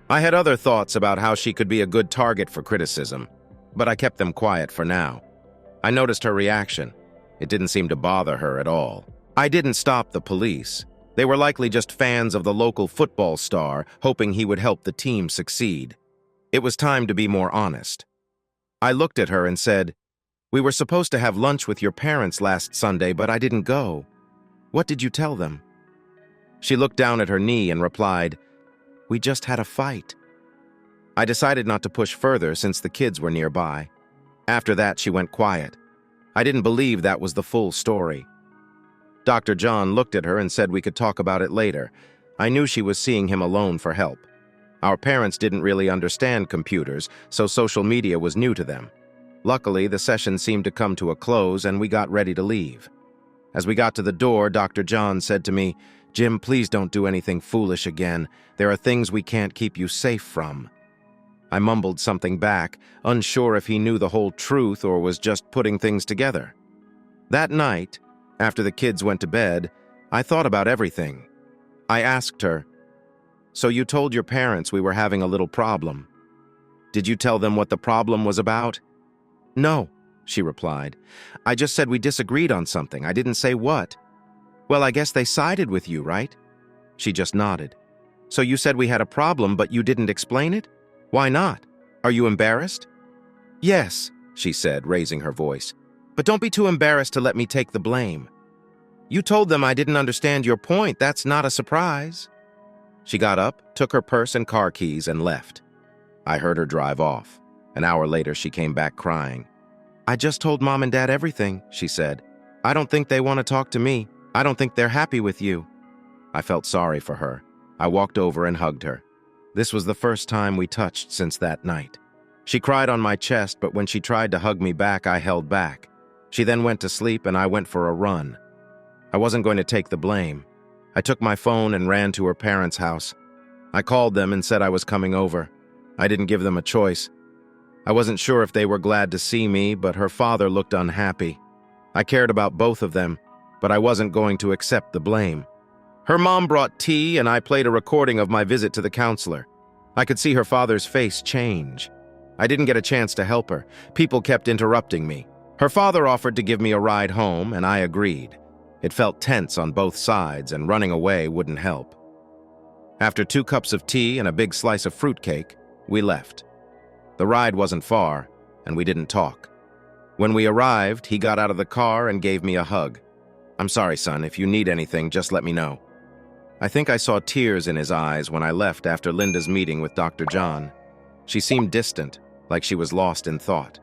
I had other thoughts about how she could be a good target for criticism, but I kept them quiet for now. I noticed her reaction. It didn't seem to bother her at all. I didn't stop the police. They were likely just fans of the local football star, hoping he would help the team succeed. It was time to be more honest. I looked at her and said, "We were supposed to have lunch with your parents last Sunday, but I didn't go. What did you tell them?" She looked down at her knee and replied, "We just had a fight." I decided not to push further since the kids were nearby. After that, she went quiet. I didn't believe that was the full story. Dr. John looked at her and said we could talk about it later. I knew she was seeing him alone for help. Our parents didn't really understand computers, so social media was new to them. Luckily, the session seemed to come to a close and we got ready to leave. As we got to the door, Dr. John said to me, "Jim, please don't do anything foolish again. There are things we can't keep you safe from." I mumbled something back, unsure if he knew the whole truth or was just putting things together. That night, after the kids went to bed, I thought about everything. I asked her, "So you told your parents we were having a little problem. Did you tell them what the problem was about?" "No," she replied. "I just said we disagreed on something. I didn't say what." "Well, I guess they sided with you, right?" She just nodded. "So you said we had a problem, but you didn't explain it? Why not? Are you embarrassed?" "Yes," she said, raising her voice. "But don't be too embarrassed to let me take the blame. You told them I didn't understand your point. That's not a surprise." She got up, took her purse and car keys, and left. I heard her drive off. An hour later, she came back crying. "I just told Mom and Dad everything," she said. "I don't think they want to talk to me. I don't think they're happy with you." I felt sorry for her. I walked over and hugged her. This was the first time we touched since that night. She cried on my chest, but when she tried to hug me back, I held back. She then went to sleep and I went for a run. I wasn't going to take the blame. I took my phone and ran to her parents' house. I called them and said I was coming over. I didn't give them a choice. I wasn't sure if they were glad to see me, but her father looked unhappy. I cared about both of them, but I wasn't going to accept the blame. Her mom brought tea and I played a recording of my visit to the counselor. I could see her father's face change. I didn't get a chance to help her. People kept interrupting me. Her father offered to give me a ride home, and I agreed. It felt tense on both sides, and running away wouldn't help. After 2 cups of tea and a big slice of fruitcake, we left. The ride wasn't far, and we didn't talk. When we arrived, he got out of the car and gave me a hug. "I'm sorry, son. If you need anything, just let me know." I think I saw tears in his eyes when I left after Linda's meeting with Dr. John. She seemed distant, like she was lost in thought.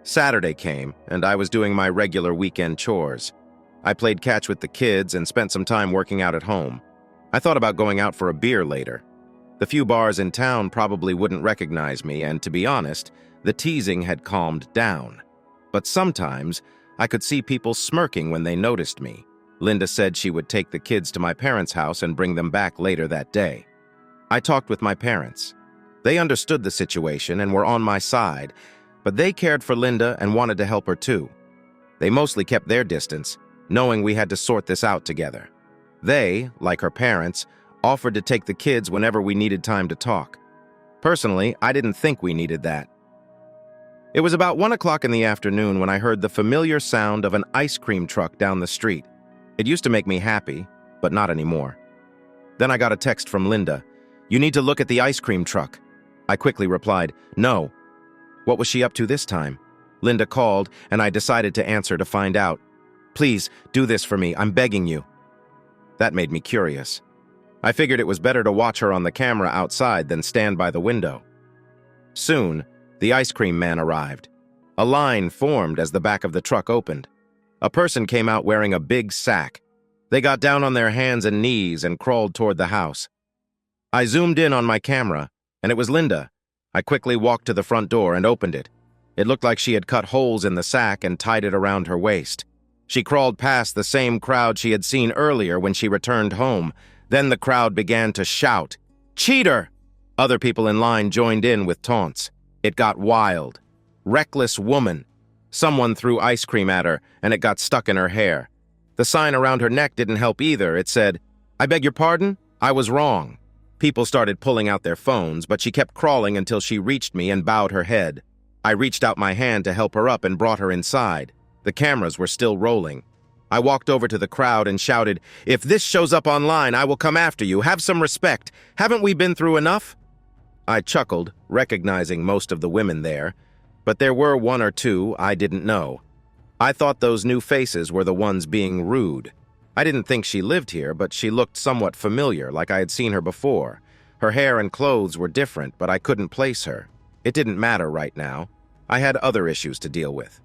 Saturday came, and I was doing my regular weekend chores. I played catch with the kids and spent some time working out at home. I thought about going out for a beer later. The few bars in town probably wouldn't recognize me, and to be honest, the teasing had calmed down. But sometimes, I could see people smirking when they noticed me. Linda said she would take the kids to my parents' house and bring them back later that day. I talked with my parents. They understood the situation and were on my side, but they cared for Linda and wanted to help her too. They mostly kept their distance, knowing we had to sort this out together. They, like her parents, offered to take the kids whenever we needed time to talk. Personally, I didn't think we needed that. It was about 1 o'clock in the afternoon when I heard the familiar sound of an ice cream truck down the street. It used to make me happy, but not anymore. Then I got a text from Linda. "You need to look at the ice cream truck." I quickly replied, "No." What was she up to this time? Linda called, and I decided to answer to find out. "Please, do this for me. I'm begging you." That made me curious. I figured it was better to watch her on the camera outside than stand by the window. Soon, the ice cream man arrived. A line formed as the back of the truck opened. A person came out wearing a big sack. They got down on their hands and knees and crawled toward the house. I zoomed in on my camera, and it was Linda. I quickly walked to the front door and opened it. It looked like she had cut holes in the sack and tied it around her waist. She crawled past the same crowd she had seen earlier when she returned home. Then the crowd began to shout, "Cheater!" Other people in line joined in with taunts. It got wild. "Reckless woman." Someone threw ice cream at her, and it got stuck in her hair. The sign around her neck didn't help either. It said, "I beg your pardon? I was wrong." People started pulling out their phones, but she kept crawling until she reached me and bowed her head. I reached out my hand to help her up and brought her inside. The cameras were still rolling. I walked over to the crowd and shouted, "If this shows up online, I will come after you. Have some respect. Haven't we been through enough?" I chuckled, recognizing most of the women there, but there were 1 or 2 I didn't know. I thought those new faces were the ones being rude. I didn't think she lived here, but she looked somewhat familiar, like I had seen her before. Her hair and clothes were different, but I couldn't place her. It didn't matter right now. I had other issues to deal with.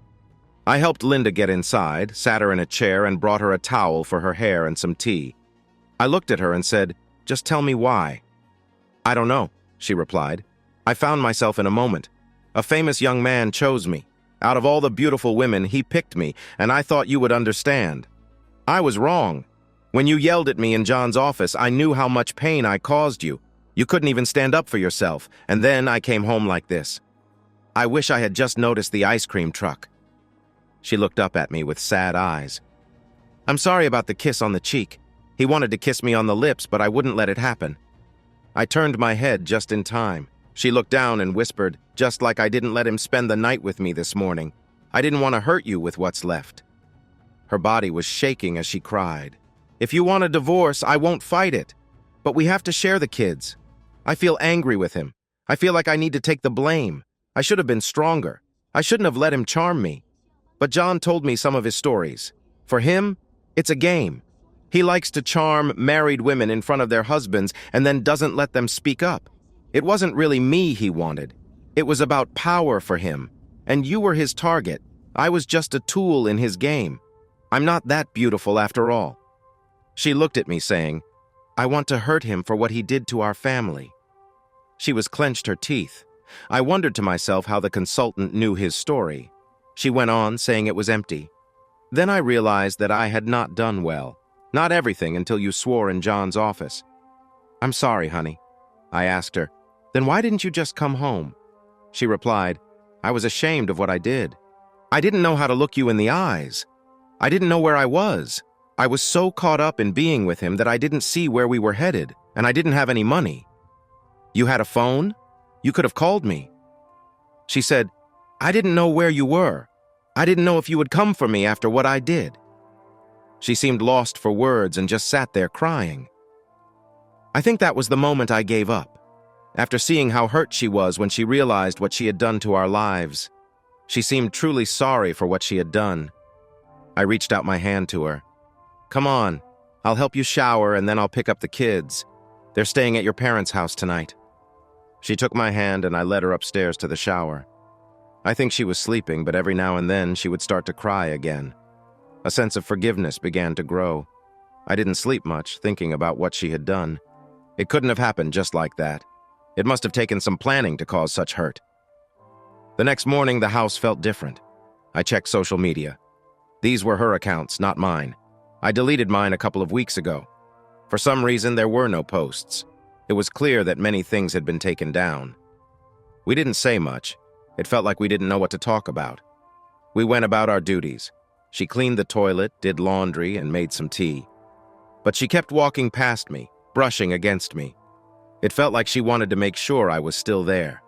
I helped Linda get inside, sat her in a chair, and brought her a towel for her hair and some tea. I looked at her and said, "Just tell me why." "I don't know," she replied. "I found myself in a moment. A famous young man chose me. Out of all the beautiful women, he picked me, and I thought you would understand. I was wrong. When you yelled at me in John's office, I knew how much pain I caused you. You couldn't even stand up for yourself, and then I came home like this. I wish I had just noticed the ice cream truck." She looked up at me with sad eyes. "I'm sorry about the kiss on the cheek. He wanted to kiss me on the lips, but I wouldn't let it happen." I turned my head just in time. She looked down and whispered, "Just like I didn't let him spend the night with me this morning. I didn't want to hurt you with what's left." Her body was shaking as she cried. "If you want a divorce, I won't fight it. But we have to share the kids. I feel angry with him. I feel like I need to take the blame. I should have been stronger. I shouldn't have let him charm me. But John told me some of his stories. For him, it's a game. He likes to charm married women in front of their husbands and then doesn't let them speak up. It wasn't really me he wanted. It was about power for him. And you were his target. I was just a tool in his game. I'm not that beautiful after all." She looked at me saying, "I want to hurt him for what he did to our family." She was clenched her teeth. I wondered to myself how the consultant knew his story. She went on, saying it was empty. Then I realized that I had not done well. Not everything until you swore in John's office. "I'm sorry, honey." I asked her, "Then why didn't you just come home?" She replied, "I was ashamed of what I did. I didn't know how to look you in the eyes. I didn't know where I was. I was so caught up in being with him that I didn't see where we were headed, and I didn't have any money. You had a phone? You could have called me." She said, "I didn't know where you were. I didn't know if you would come for me after what I did." She seemed lost for words and just sat there crying. I think that was the moment I gave up. After seeing how hurt she was when she realized what she had done to our lives, she seemed truly sorry for what she had done. I reached out my hand to her. "Come on, I'll help you shower and then I'll pick up the kids. They're staying at your parents' house tonight." She took my hand and I led her upstairs to the shower. I think she was sleeping, but every now and then she would start to cry again. A sense of forgiveness began to grow. I didn't sleep much, thinking about what she had done. It couldn't have happened just like that. It must have taken some planning to cause such hurt. The next morning, the house felt different. I checked social media. These were her accounts, not mine. I deleted mine a couple of weeks ago. For some reason, there were no posts. It was clear that many things had been taken down. We didn't say much. It felt like we didn't know what to talk about. We went about our duties. She cleaned the toilet, did laundry, and made some tea. But she kept walking past me, brushing against me. It felt like she wanted to make sure I was still there.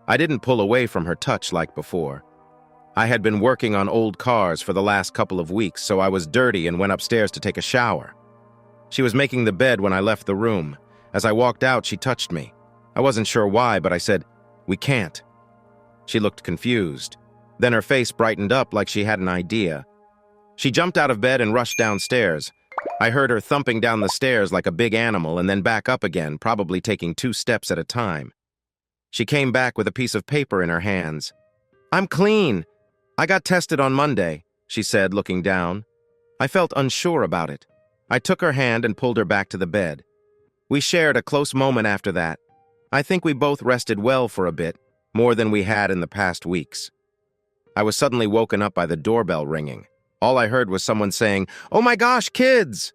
I didn't pull away from her touch like before. I had been working on old cars for the last couple of weeks, so I was dirty and went upstairs to take a shower. She was making the bed when I left the room. As I walked out, she touched me. I wasn't sure why, but I said, "We can't." She looked confused. Then her face brightened up like she had an idea. She jumped out of bed and rushed downstairs. I heard her thumping down the stairs like a big animal and then back up again, probably taking 2 steps at a time. She came back with a piece of paper in her hands. "I'm clean. I got tested on Monday," she said, looking down. I felt unsure about it. I took her hand and pulled her back to the bed. We shared a close moment after that. I think we both rested well for a bit, more than we had in the past weeks. I was suddenly woken up by the doorbell ringing. All I heard was someone saying, "Oh my gosh, kids!"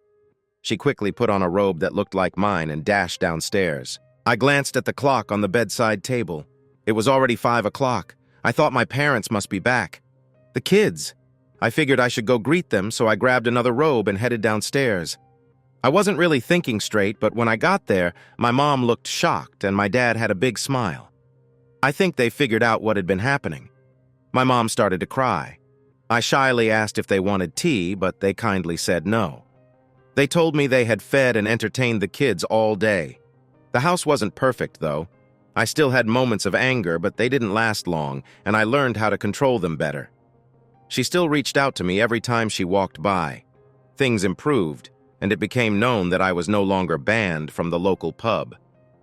She quickly put on a robe that looked like mine and dashed downstairs. I glanced at the clock on the bedside table. It was already 5 o'clock. I thought my parents must be back. The kids. I figured I should go greet them, so I grabbed another robe and headed downstairs. I wasn't really thinking straight, but when I got there, my mom looked shocked and my dad had a big smile. I think they figured out what had been happening. My mom started to cry. I shyly asked if they wanted tea, but they kindly said no. They told me they had fed and entertained the kids all day. The house wasn't perfect, though. I still had moments of anger, but they didn't last long, and I learned how to control them better. She still reached out to me every time she walked by. Things improved, and it became known that I was no longer banned from the local pub.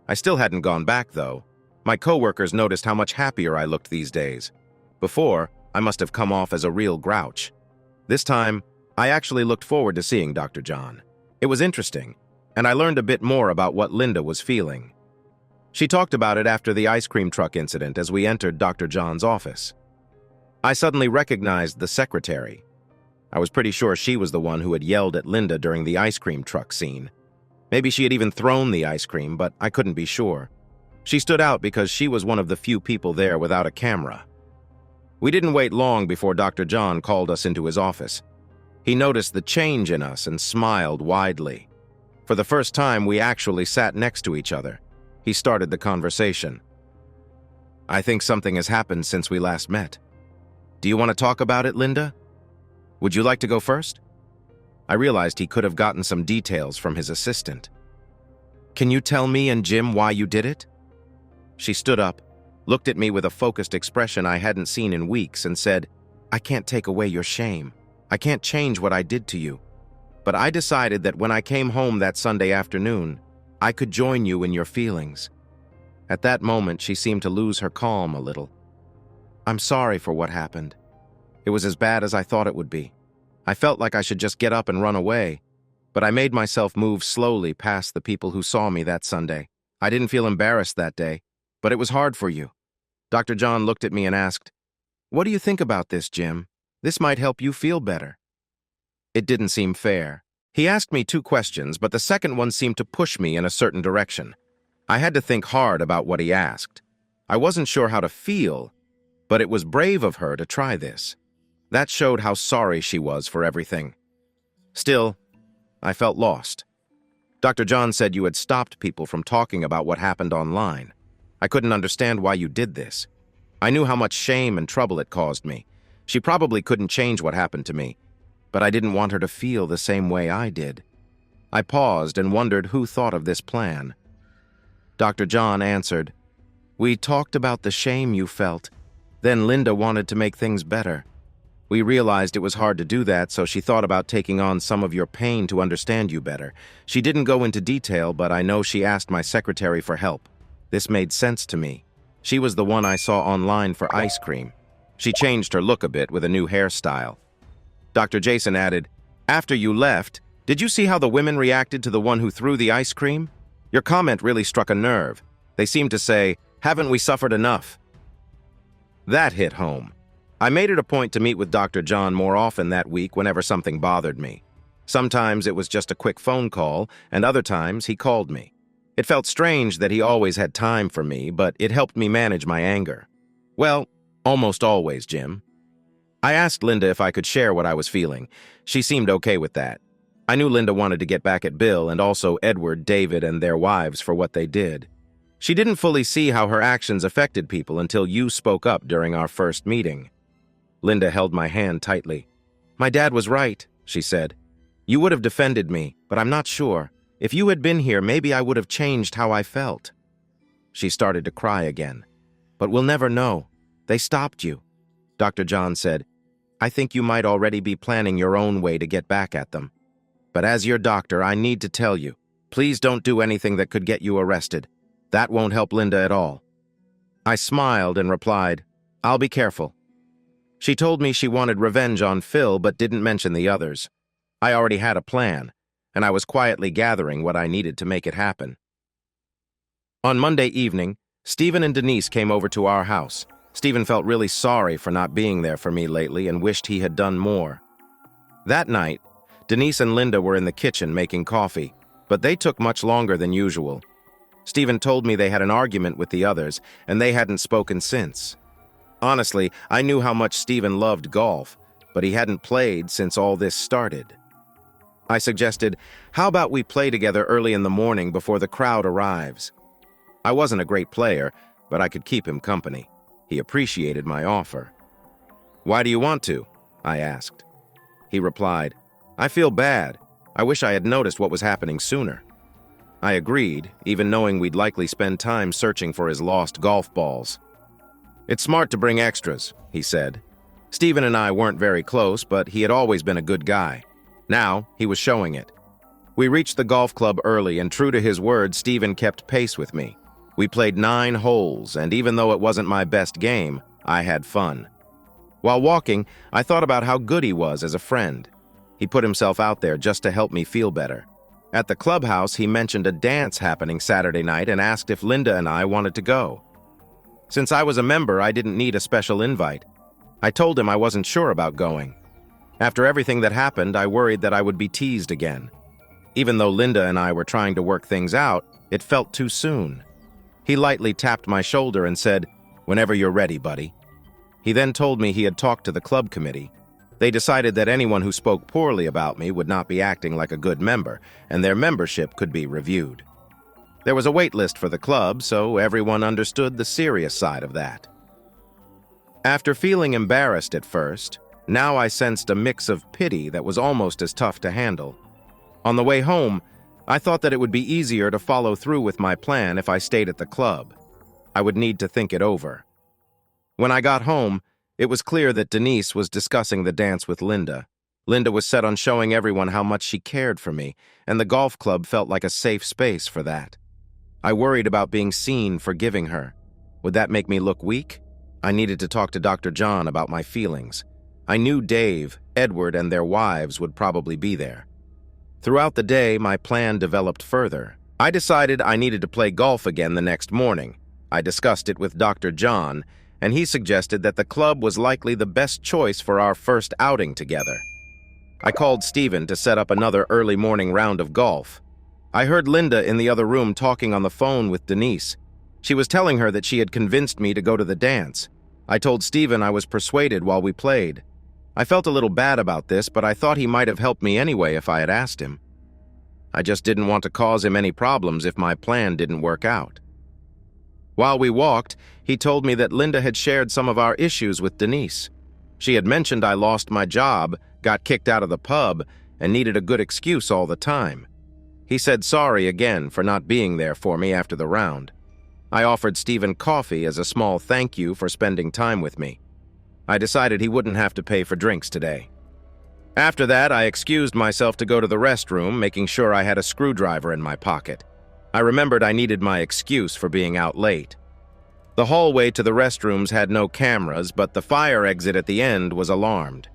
I still hadn't gone back, though. My coworkers noticed how much happier I looked these days. Before, I must have come off as a real grouch. This time, I actually looked forward to seeing Dr. John. It was interesting, and I learned a bit more about what Linda was feeling. She talked about it after the ice cream truck incident as we entered Dr. John's office. I suddenly recognized the secretary. I was pretty sure she was the one who had yelled at Linda during the ice cream truck scene. Maybe she had even thrown the ice cream, but I couldn't be sure. She stood out because she was one of the few people there without a camera. We didn't wait long before Dr. John called us into his office. He noticed the change in us and smiled widely. For the first time, we actually sat next to each other. He started the conversation. "I think something has happened since we last met. Do you want to talk about it, Linda? Would you like to go first?" I realized he could have gotten some details from his assistant. "Can you tell me and Jim why you did it?" She stood up, looked at me with a focused expression I hadn't seen in weeks, and said, "I can't take away your shame. I can't change what I did to you. But I decided that when I came home that Sunday afternoon, I could join you in your feelings." At that moment, she seemed to lose her calm a little. "I'm sorry for what happened. It was as bad as I thought it would be. I felt like I should just get up and run away, but I made myself move slowly past the people who saw me that Sunday. I didn't feel embarrassed that day, but it was hard for you." Dr. John looked at me and asked, "What do you think about this, Jim? This might help you feel better." It didn't seem fair. He asked me 2 questions, but the second one seemed to push me in a certain direction. I had to think hard about what he asked. I wasn't sure how to feel, but it was brave of her to try this. That showed how sorry she was for everything. Still, I felt lost. Dr. John said you had stopped people from talking about what happened online. I couldn't understand why you did this. I knew how much shame and trouble it caused me. She probably couldn't change what happened to me, but I didn't want her to feel the same way I did. I paused and wondered who thought of this plan. Dr. John answered, "We talked about the shame you felt. Then Linda wanted to make things better. We realized it was hard to do that, so she thought about taking on some of your pain to understand you better. She didn't go into detail, but I know she asked my secretary for help. This made sense to me. She was the one I saw online for ice cream. She changed her look a bit with a new hairstyle." Dr. Jason added, "After you left, did you see how the women reacted to the one who threw the ice cream? Your comment really struck a nerve. They seemed to say, 'Haven't we suffered enough?'" That hit home. I made it a point to meet with Dr. John more often that week whenever something bothered me. Sometimes it was just a quick phone call, and other times he called me. It felt strange that he always had time for me, but it helped me manage my anger. Well, almost always, Jim. I asked Linda if I could share what I was feeling. She seemed okay with that. I knew Linda wanted to get back at Bill and also Edward, David, and their wives for what they did. She didn't fully see how her actions affected people until you spoke up during our first meeting. Linda held my hand tightly. "My dad was right," she said. "You would have defended me, but I'm not sure. If you had been here, maybe I would have changed how I felt." She started to cry again. "But we'll never know. They stopped you." Dr. John said, "I think you might already be planning your own way to get back at them. But as your doctor, I need to tell you, please don't do anything that could get you arrested. That won't help Linda at all." I smiled and replied, "I'll be careful." She told me she wanted revenge on Phil but didn't mention the others. I already had a plan, and I was quietly gathering what I needed to make it happen. On Monday evening, Stephen and Denise came over to our house. Stephen felt really sorry for not being there for me lately and wished he had done more. That night, Denise and Linda were in the kitchen making coffee, but they took much longer than usual. Stephen told me they had an argument with the others, and they hadn't spoken since. Honestly, I knew how much Stephen loved golf, but he hadn't played since all this started. I suggested, "How about we play together early in the morning before the crowd arrives?" I wasn't a great player, but I could keep him company. He appreciated my offer. "Why do you want to?" I asked. He replied, "I feel bad. I wish I had noticed what was happening sooner." I agreed, even knowing we'd likely spend time searching for his lost golf balls. "It's smart to bring extras," he said. Stephen and I weren't very close, but he had always been a good guy. Now, he was showing it. We reached the golf club early, and true to his word, Stephen kept pace with me. We played 9 holes, and even though it wasn't my best game, I had fun. While walking, I thought about how good he was as a friend. He put himself out there just to help me feel better. At the clubhouse, he mentioned a dance happening Saturday night and asked if Linda and I wanted to go. Since I was a member, I didn't need a special invite. I told him I wasn't sure about going. After everything that happened, I worried that I would be teased again. Even though Linda and I were trying to work things out, it felt too soon. He lightly tapped my shoulder and said, "Whenever you're ready, buddy." He then told me he had talked to the club committee. They decided that anyone who spoke poorly about me would not be acting like a good member, and their membership could be reviewed. There was a wait list for the club, so everyone understood the serious side of that. After feeling embarrassed at first, now I sensed a mix of pity that was almost as tough to handle. On the way home, I thought that it would be easier to follow through with my plan if I stayed at the club. I would need to think it over. When I got home, it was clear that Denise was discussing the dance with Linda. Linda was set on showing everyone how much she cared for me, and the golf club felt like a safe space for that. I worried about being seen forgiving her. Would that make me look weak? I needed to talk to Dr. John about my feelings. I knew Dave, Edward, and their wives would probably be there. Throughout the day, my plan developed further. I decided I needed to play golf again the next morning. I discussed it with Dr. John, and he suggested that the club was likely the best choice for our first outing together. I called Stephen to set up another early morning round of golf. I heard Linda in the other room talking on the phone with Denise. She was telling her that she had convinced me to go to the dance. I told Stephen I was persuaded while we played. I felt a little bad about this, but I thought he might have helped me anyway if I had asked him. I just didn't want to cause him any problems if my plan didn't work out. While we walked, he told me that Linda had shared some of our issues with Denise. She had mentioned I lost my job, got kicked out of the pub, and needed a good excuse all the time. He said sorry again for not being there for me after the round. I offered Stephen coffee as a small thank you for spending time with me. I decided he wouldn't have to pay for drinks today. After that, I excused myself to go to the restroom, making sure I had a screwdriver in my pocket. I remembered I needed my excuse for being out late. The hallway to the restrooms had no cameras, but the fire exit at the end was alarmed.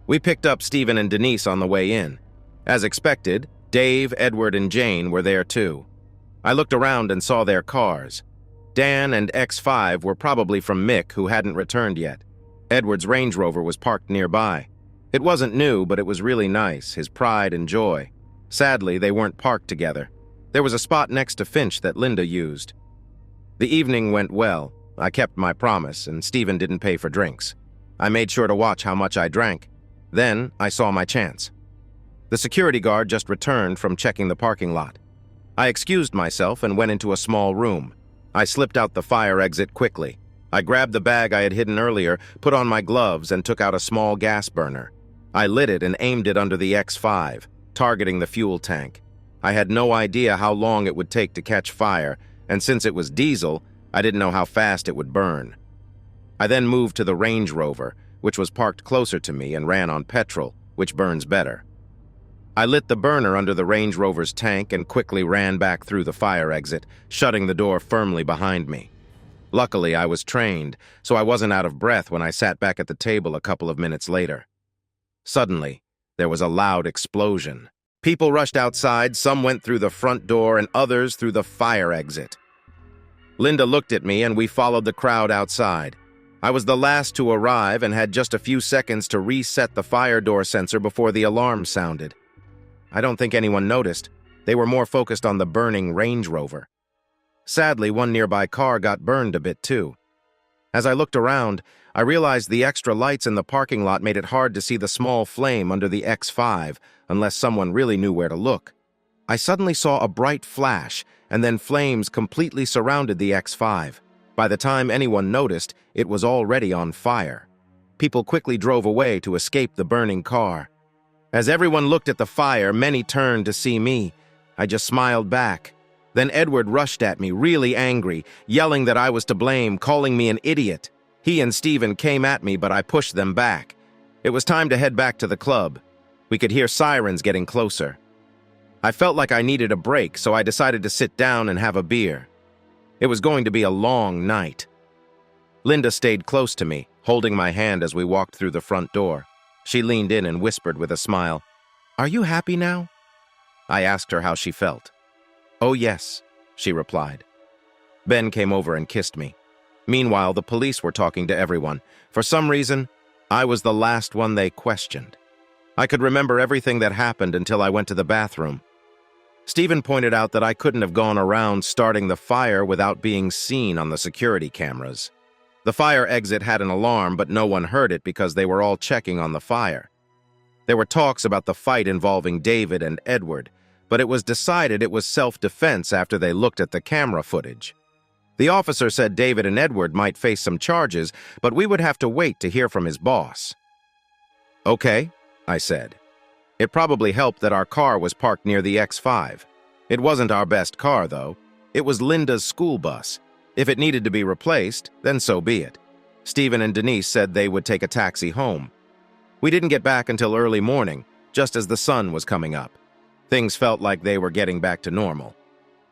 We picked up Stephen and Denise on the way in. As expected, Dave, Edward, and Jane were there too. I looked around and saw their cars. Dan and X5 were probably from Mick, who hadn't returned yet. Edward's Range Rover was parked nearby. It wasn't new, but it was really nice, his pride and joy. Sadly, they weren't parked together. There was a spot next to Finch that Linda used. The evening went well. I kept my promise, and Stephen didn't pay for drinks. I made sure to watch how much I drank. Then I saw my chance. The security guard just returned from checking the parking lot. I excused myself and went into a small room. I slipped out the fire exit quickly. I grabbed the bag I had hidden earlier, put on my gloves, and took out a small gas burner. I lit it and aimed it under the X5, targeting the fuel tank. I had no idea how long it would take to catch fire, and since it was diesel, I didn't know how fast it would burn. I then moved to the Range Rover, which was parked closer to me and ran on petrol, which burns better. I lit the burner under the Range Rover's tank and quickly ran back through the fire exit, shutting the door firmly behind me. Luckily, I was trained, so I wasn't out of breath when I sat back at the table a couple of minutes later. Suddenly, there was a loud explosion. People rushed outside, some went through the front door and others through the fire exit. Linda looked at me and we followed the crowd outside. I was the last to arrive and had just a few seconds to reset the fire door sensor before the alarm sounded. I don't think anyone noticed. They were more focused on the burning Range Rover. Sadly, one nearby car got burned a bit too. As I looked around, I realized the extra lights in the parking lot made it hard to see the small flame under the X5 unless someone really knew where to look. I suddenly saw a bright flash, and then flames completely surrounded the X5. By the time anyone noticed, it was already on fire. People quickly drove away to escape the burning car. As everyone looked at the fire, many turned to see me. I just smiled back. Then Edward rushed at me, really angry, yelling that I was to blame, calling me an idiot. He and Stephen came at me, but I pushed them back. It was time to head back to the club. We could hear sirens getting closer. I felt like I needed a break, so I decided to sit down and have a beer. It was going to be a long night. Linda stayed close to me, holding my hand as we walked through the front door. She leaned in and whispered with a smile, "Are you happy now?" I asked her how she felt. "Oh yes," she replied. Ben came over and kissed me. Meanwhile, the police were talking to everyone. For some reason, I was the last one they questioned. I could remember everything that happened until I went to the bathroom. Stephen pointed out that I couldn't have gone around starting the fire without being seen on the security cameras. The fire exit had an alarm, but no one heard it because they were all checking on the fire. There were talks about the fight involving David and Edward, but it was decided it was self-defense after they looked at the camera footage. The officer said David and Edward might face some charges, but we would have to wait to hear from his boss. "Okay," I said. It probably helped that our car was parked near the X5. It wasn't our best car, though. It was Linda's school bus. If it needed to be replaced, then so be it. Stephen and Denise said they would take a taxi home. We didn't get back until early morning, just as the sun was coming up. Things felt like they were getting back to normal.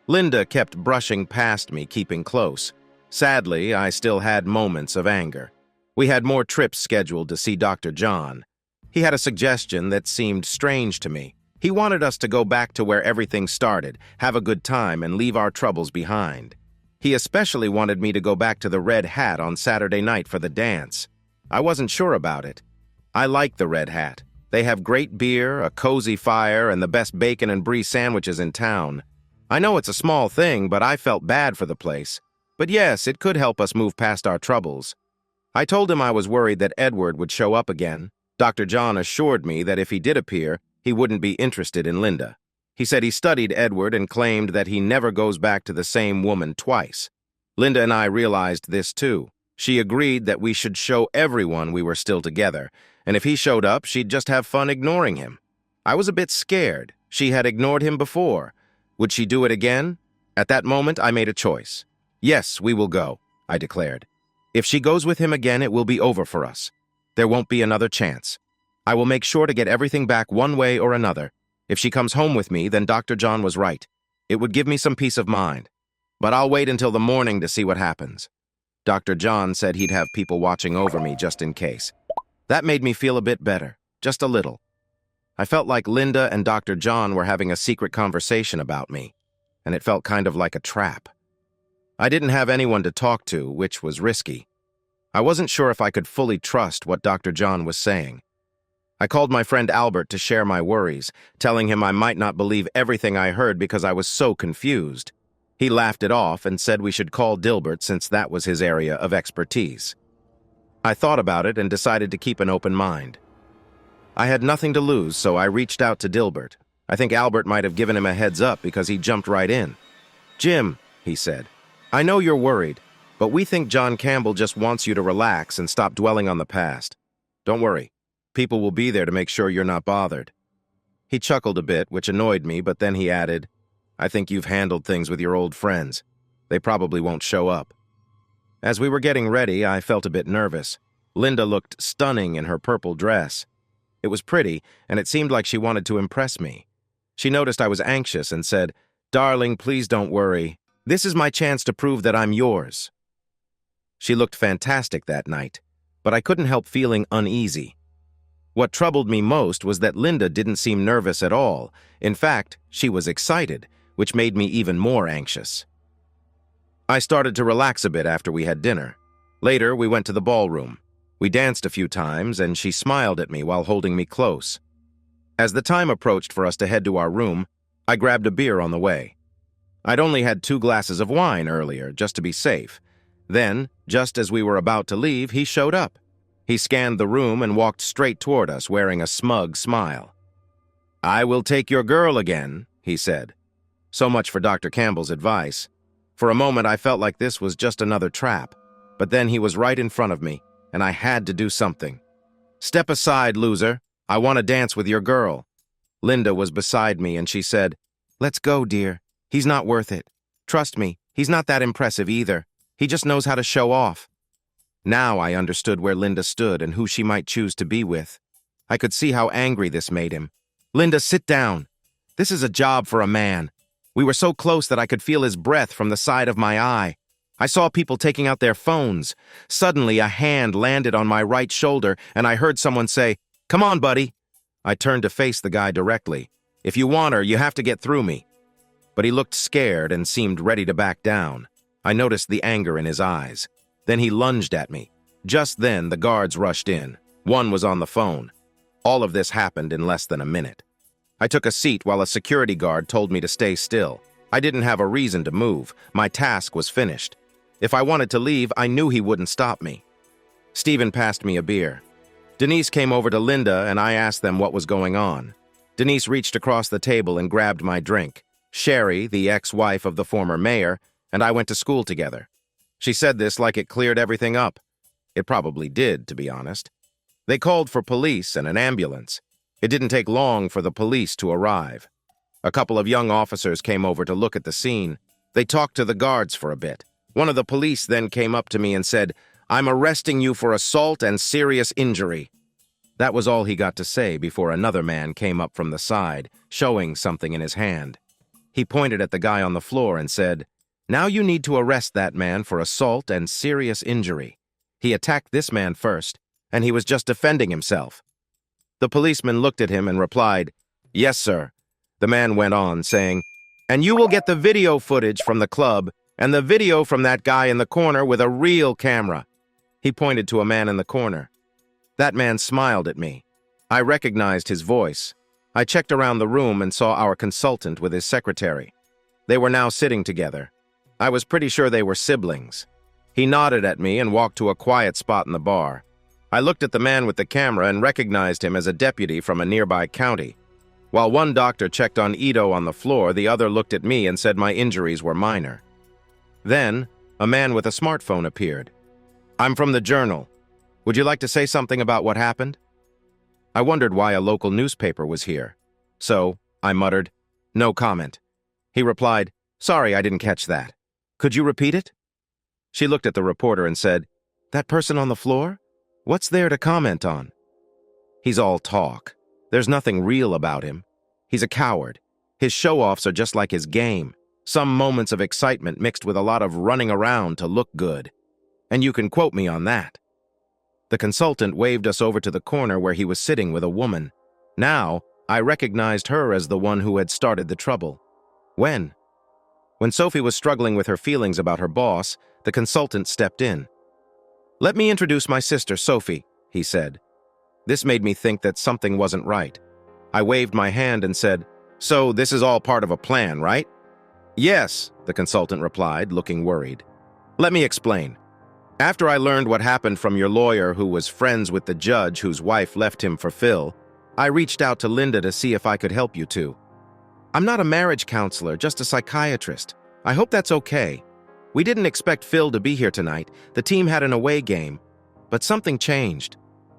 Linda kept brushing past me, keeping close. Sadly, I still had moments of anger. We had more trips scheduled to see Dr. John. He had a suggestion that seemed strange to me. He wanted us to go back to where everything started, have a good time, and leave our troubles behind. He especially wanted me to go back to the Red Hat on Saturday night for the dance. I wasn't sure about it. I like the Red Hat. They have great beer, a cozy fire, and the best bacon and brie sandwiches in town. I know it's a small thing, but I felt bad for the place. But yes, it could help us move past our troubles. I told him I was worried that Edward would show up again. Dr. John assured me that if he did appear, he wouldn't be interested in Linda. He said he studied Edward and claimed that he never goes back to the same woman twice. Linda and I realized this too. She agreed that we should show everyone we were still together, and if he showed up, she'd just have fun ignoring him. I was a bit scared. She had ignored him before. Would she do it again? At that moment, I made a choice. "Yes, we will go," I declared. "If she goes with him again, it will be over for us. There won't be another chance. I will make sure to get everything back one way or another. If she comes home with me, then Dr. John was right. It would give me some peace of mind. But I'll wait until the morning to see what happens." Dr. John said he'd have people watching over me just in case. That made me feel a bit better, just a little. I felt like Linda and Dr. John were having a secret conversation about me, and it felt kind of like a trap. I didn't have anyone to talk to, which was risky. I wasn't sure if I could fully trust what Dr. John was saying. I called my friend Albert to share my worries, telling him I might not believe everything I heard because I was so confused. He laughed it off and said we should call Dilbert since that was his area of expertise. I thought about it and decided to keep an open mind. I had nothing to lose, so I reached out to Dilbert. I think Albert might have given him a heads up because he jumped right in. "Jim," he said, "I know you're worried, but we think John Campbell just wants you to relax and stop dwelling on the past. Don't worry. People will be there to make sure you're not bothered." He chuckled a bit, which annoyed me, but then he added, "I think you've handled things with your old friends. They probably won't show up." As we were getting ready, I felt a bit nervous. Linda looked stunning in her purple dress. It was pretty, and it seemed like she wanted to impress me. She noticed I was anxious and said, "Darling, please don't worry. This is my chance to prove that I'm yours." She looked fantastic that night, but I couldn't help feeling uneasy. What troubled me most was that Linda didn't seem nervous at all. In fact, she was excited, which made me even more anxious. I started to relax a bit after we had dinner. Later, we went to the ballroom. We danced a few times, and she smiled at me while holding me close. As the time approached for us to head to our room, I grabbed a beer on the way. I'd only had 2 glasses of wine earlier, just to be safe. Then, just as we were about to leave, he showed up. He scanned the room and walked straight toward us, wearing a smug smile. "I will take your girl again," he said. So much for Dr. Campbell's advice. For a moment, I felt like this was just another trap. But then he was right in front of me, and I had to do something. "Step aside, loser. I want to dance with your girl." Linda was beside me, and she said, "Let's go, dear. He's not worth it. Trust me, he's not that impressive either. He just knows how to show off." Now I understood where Linda stood and who she might choose to be with. I could see how angry this made him. "Linda, sit down." This is a job for a man. We were so close that I could feel his breath from the side of my eye. I saw people taking out their phones. Suddenly, a hand landed on my right shoulder, and I heard someone say, "Come on, buddy." I turned to face the guy directly. "If you want her, you have to get through me." But he looked scared and seemed ready to back down. I noticed the anger in his eyes. Then he lunged at me. Just then, the guards rushed in. One was on the phone. All of this happened in less than a minute. I took a seat while a security guard told me to stay still. I didn't have a reason to move. My task was finished. If I wanted to leave, I knew he wouldn't stop me. Stephen passed me a beer. Denise came over to Linda, and I asked them what was going on. Denise reached across the table and grabbed my drink. Sherry, the ex-wife of the former mayor, and I went to school together. She said this like it cleared everything up. It probably did, to be honest. They called for police and an ambulance. It didn't take long for the police to arrive. A couple of young officers came over to look at the scene. They talked to the guards for a bit. One of the police then came up to me and said, "I'm arresting you for assault and serious injury." That was all he got to say before another man came up from the side, showing something in his hand. He pointed at the guy on the floor and said, "Now you need to arrest that man for assault and serious injury. He attacked this man first, and he was just defending himself." The policeman looked at him and replied, "Yes, sir." The man went on, saying, "And you will get the video footage from the club and the video from that guy in the corner with a real camera." He pointed to a man in the corner. That man smiled at me. I recognized his voice. I checked around the room and saw our consultant with his secretary. They were now sitting together. I was pretty sure they were siblings. He nodded at me and walked to a quiet spot in the bar. I looked at the man with the camera and recognized him as a deputy from a nearby county. While one doctor checked on Ito on the floor, the other looked at me and said my injuries were minor. Then, a man with a smartphone appeared. "I'm from the Journal. Would you like to say something about what happened?" I wondered why a local newspaper was here. So, I muttered, "No comment." He replied, "Sorry, I didn't catch that. Could you repeat it?" She looked at the reporter and said, "That person on the floor? What's there to comment on?" "He's all talk. There's nothing real about him. He's a coward. His show-offs are just like his game. Some moments of excitement mixed with a lot of running around to look good. And you can quote me on that." The consultant waved us over to the corner where he was sitting with a woman. Now, I recognized her as the one who had started the trouble. When Sophie was struggling with her feelings about her boss, the consultant stepped in. "Let me introduce my sister, Sophie," he said. This made me think that something wasn't right. I waved my hand and said, "So this is all part of a plan, right?" "Yes," the consultant replied, looking worried. "Let me explain. After I learned what happened from your lawyer who was friends with the judge whose wife left him for Phil, I reached out to Linda to see if I could help you too. I'm not a marriage counselor, just a psychiatrist. I hope that's okay. We didn't expect Phil to be here tonight. The team had an away game. But something changed.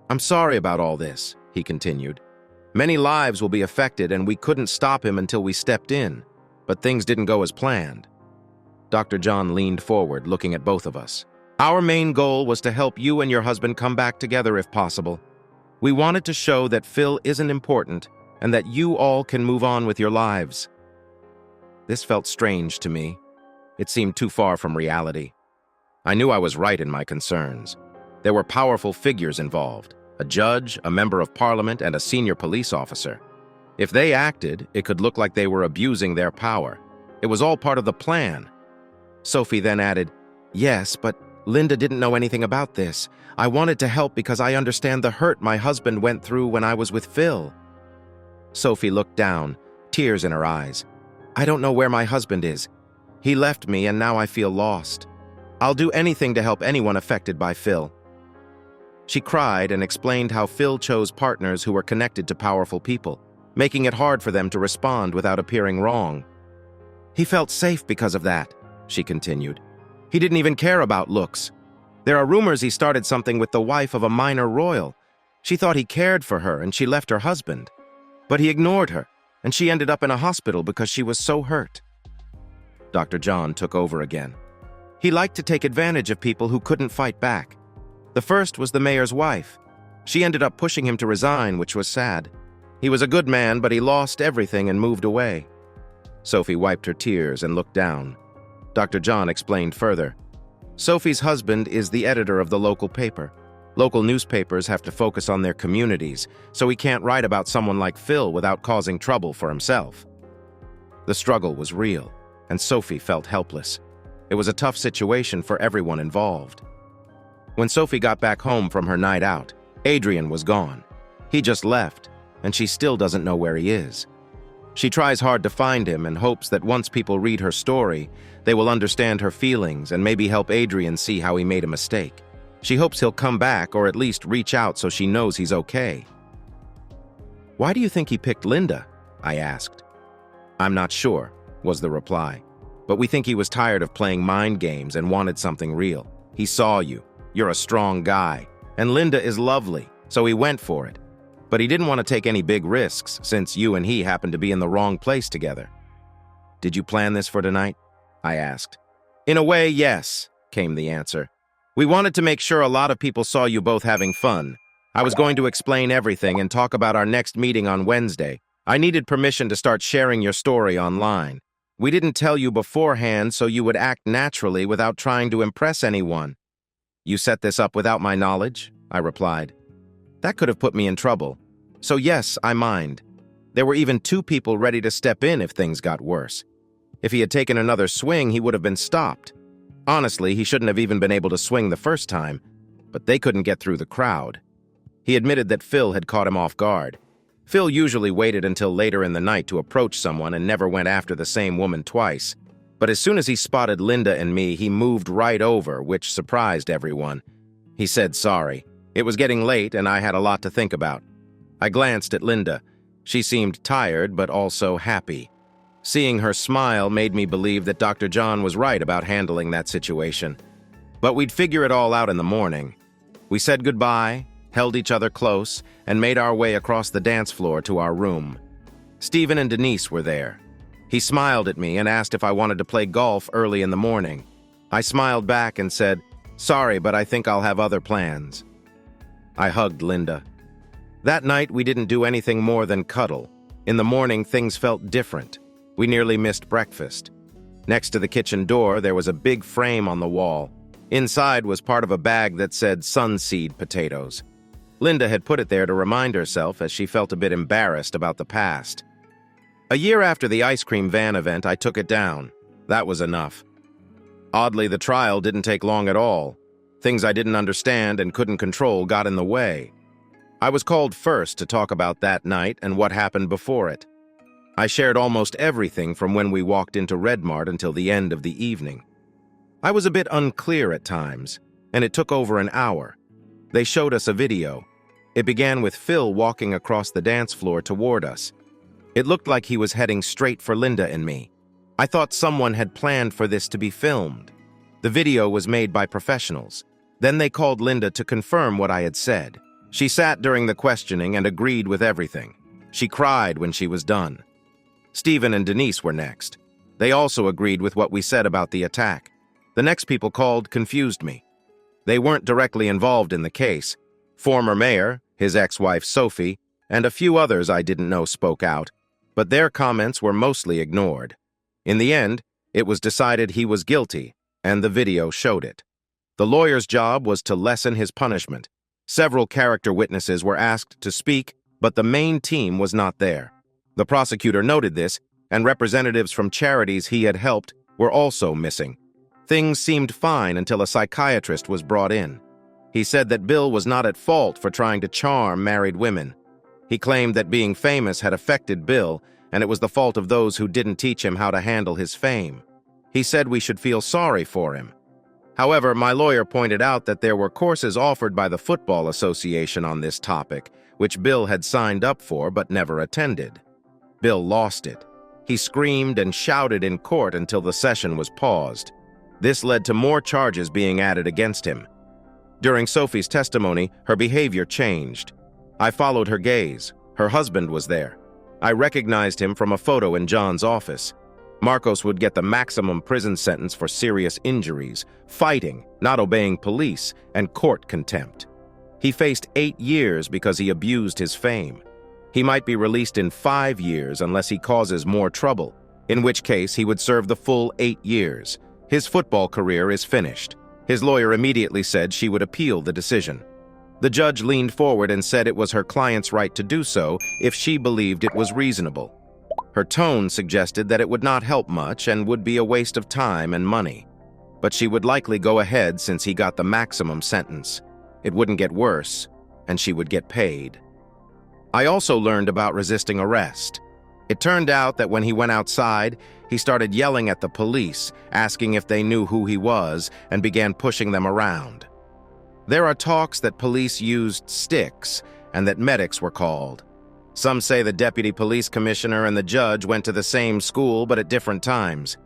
I'm sorry about all this," he continued. "Many lives will be affected and we couldn't stop him until we stepped in. But things didn't go as planned." Dr. John leaned forward, looking at both of us. "Our main goal was to help you and your husband come back together if possible. We wanted to show that Phil isn't important and that you all can move on with your lives." This felt strange to me. It seemed too far from reality. I knew I was right in my concerns. There were powerful figures involved, a judge, a member of parliament, and a senior police officer. If they acted, it could look like they were abusing their power. It was all part of the plan. Sophie then added, "Yes, but Linda didn't know anything about this. I wanted to help because I understand the hurt my husband went through when I was with Phil." Sophie looked down, tears in her eyes. "I don't know where my husband is. He left me and now I feel lost. I'll do anything to help anyone affected by Phil." She cried and explained how Phil chose partners who were connected to powerful people, making it hard for them to respond without appearing wrong. "He felt safe because of that," she continued. "He didn't even care about looks. There are rumors he started something with the wife of a minor royal. She thought he cared for her and she left her husband. But he ignored her, and she ended up in a hospital because she was so hurt." Dr. John took over again. "He liked to take advantage of people who couldn't fight back. The first was the mayor's wife. She ended up pushing him to resign, which was sad. He was a good man, but he lost everything and moved away." Sophie wiped her tears and looked down. Dr. John explained further. "Sophie's husband is the editor of the local paper. Local newspapers have to focus on their communities, so he can't write about someone like Phil without causing trouble for himself." The struggle was real, and Sophie felt helpless. It was a tough situation for everyone involved. When Sophie got back home from her night out, Adrian was gone. He just left, and she still doesn't know where he is. She tries hard to find him and hopes that once people read her story, they will understand her feelings and maybe help Adrian see how he made a mistake. She hopes he'll come back or at least reach out so she knows he's okay. "Why do you think he picked Linda?" I asked. "I'm not sure," was the reply. "But we think he was tired of playing mind games and wanted something real. He saw you. You're a strong guy. And Linda is lovely, so he went for it. But he didn't want to take any big risks since you and he happened to be in the wrong place together." "Did you plan this for tonight?" I asked. "In a way, yes," came the answer. "We wanted to make sure a lot of people saw you both having fun. I was going to explain everything and talk about our next meeting on Wednesday. I needed permission to start sharing your story online. We didn't tell you beforehand so you would act naturally without trying to impress anyone." "You set this up without my knowledge?" I replied. "That could have put me in trouble. So yes, I mind. There were even 2 people ready to step in if things got worse. If he had taken another swing, he would have been stopped. Honestly, he shouldn't have even been able to swing the first time, but they couldn't get through the crowd." He admitted that Phil had caught him off guard. Phil usually waited until later in the night to approach someone and never went after the same woman twice. But as soon as he spotted Linda and me, he moved right over, which surprised everyone. He said sorry. It was getting late and I had a lot to think about. I glanced at Linda. She seemed tired but also happy. Seeing her smile made me believe that Dr. John was right about handling that situation. But we'd figure it all out in the morning. We said goodbye, held each other close, and made our way across the dance floor to our room. Stephen and Denise were there. He smiled at me and asked if I wanted to play golf early in the morning. I smiled back and said, "Sorry, but I think I'll have other plans." I hugged Linda. That night, we didn't do anything more than cuddle. In the morning, things felt different. We nearly missed breakfast. Next to the kitchen door, there was a big frame on the wall. Inside was part of a bag that said sunseed potatoes. Linda had put it there to remind herself as she felt a bit embarrassed about the past. A year after the ice cream van event, I took it down. That was enough. Oddly, the trial didn't take long at all. Things I didn't understand and couldn't control got in the way. I was called first to talk about that night and what happened before it. I shared almost everything from when we walked into Red Mart until the end of the evening. I was a bit unclear at times, and it took over an hour. They showed us a video. It began with Phil walking across the dance floor toward us. It looked like he was heading straight for Linda and me. I thought someone had planned for this to be filmed. The video was made by professionals. Then they called Linda to confirm what I had said. She sat during the questioning and agreed with everything. She cried when she was done. Stephen and Denise were next. They also agreed with what we said about the attack. The next people called confused me. They weren't directly involved in the case. Former mayor, his ex-wife Sophie, and a few others I didn't know spoke out, but their comments were mostly ignored. In the end, it was decided he was guilty, and the video showed it. The lawyer's job was to lessen his punishment. Several character witnesses were asked to speak, but the main team was not there. The prosecutor noted this, and representatives from charities he had helped were also missing. Things seemed fine until a psychiatrist was brought in. He said that Bill was not at fault for trying to charm married women. He claimed that being famous had affected Bill, and it was the fault of those who didn't teach him how to handle his fame. He said we should feel sorry for him. However, my lawyer pointed out that there were courses offered by the Football Association on this topic, which Bill had signed up for but never attended. Bill lost it. He screamed and shouted in court until the session was paused. This led to more charges being added against him. During Sophie's testimony, her behavior changed. I followed her gaze. Her husband was there. I recognized him from a photo in John's office. Marcos would get the maximum prison sentence for serious injuries, fighting, not obeying police, and court contempt. He faced 8 years because he abused his fame. He might be released in 5 years unless he causes more trouble, in which case he would serve the full 8 years. His football career is finished. His lawyer immediately said she would appeal the decision. The judge leaned forward and said it was her client's right to do so if she believed it was reasonable. Her tone suggested that it would not help much and would be a waste of time and money. But she would likely go ahead since he got the maximum sentence. It wouldn't get worse, and she would get paid. I also learned about resisting arrest. It turned out that when he went outside, he started yelling at the police, asking if they knew who he was, and began pushing them around. There are talks that police used sticks and that medics were called. Some say the deputy police commissioner and the judge went to the same school but at different times.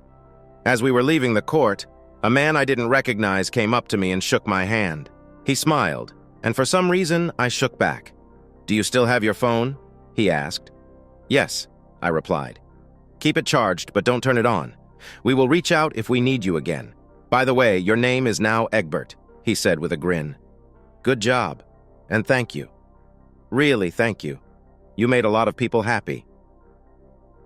As we were leaving the court, a man I didn't recognize came up to me and shook my hand. He smiled, and for some reason, I shook back. "Do you still have your phone?" he asked. "Yes," I replied. "Keep it charged, but don't turn it on. We will reach out if we need you again. By the way, your name is now Egbert," he said with a grin. "Good job, and thank you. Really, thank you. You made a lot of people happy."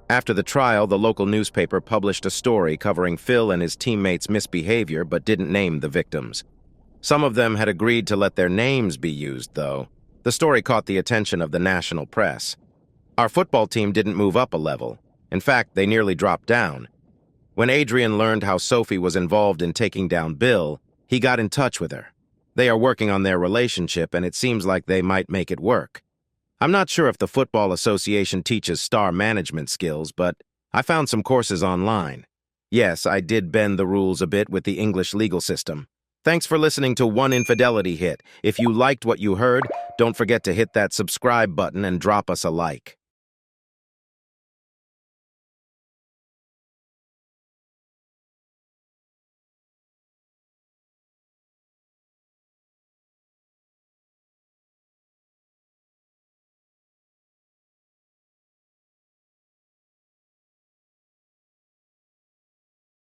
After the trial, the local newspaper published a story covering Phil and his teammates' misbehavior but didn't name the victims. Some of them had agreed to let their names be used, though. The story caught the attention of the national press. Our football team didn't move up a level. In fact, they nearly dropped down. When Adrian learned how Sophie was involved in taking down Bill, he got in touch with her. They are working on their relationship, and it seems like they might make it work. I'm not sure if the Football Association teaches star management skills, but I found some courses online. Yes, I did bend the rules a bit with the English legal system. Thanks for listening to One Infidelity Hit. If you liked what you heard, don't forget to hit that subscribe button and drop us a like.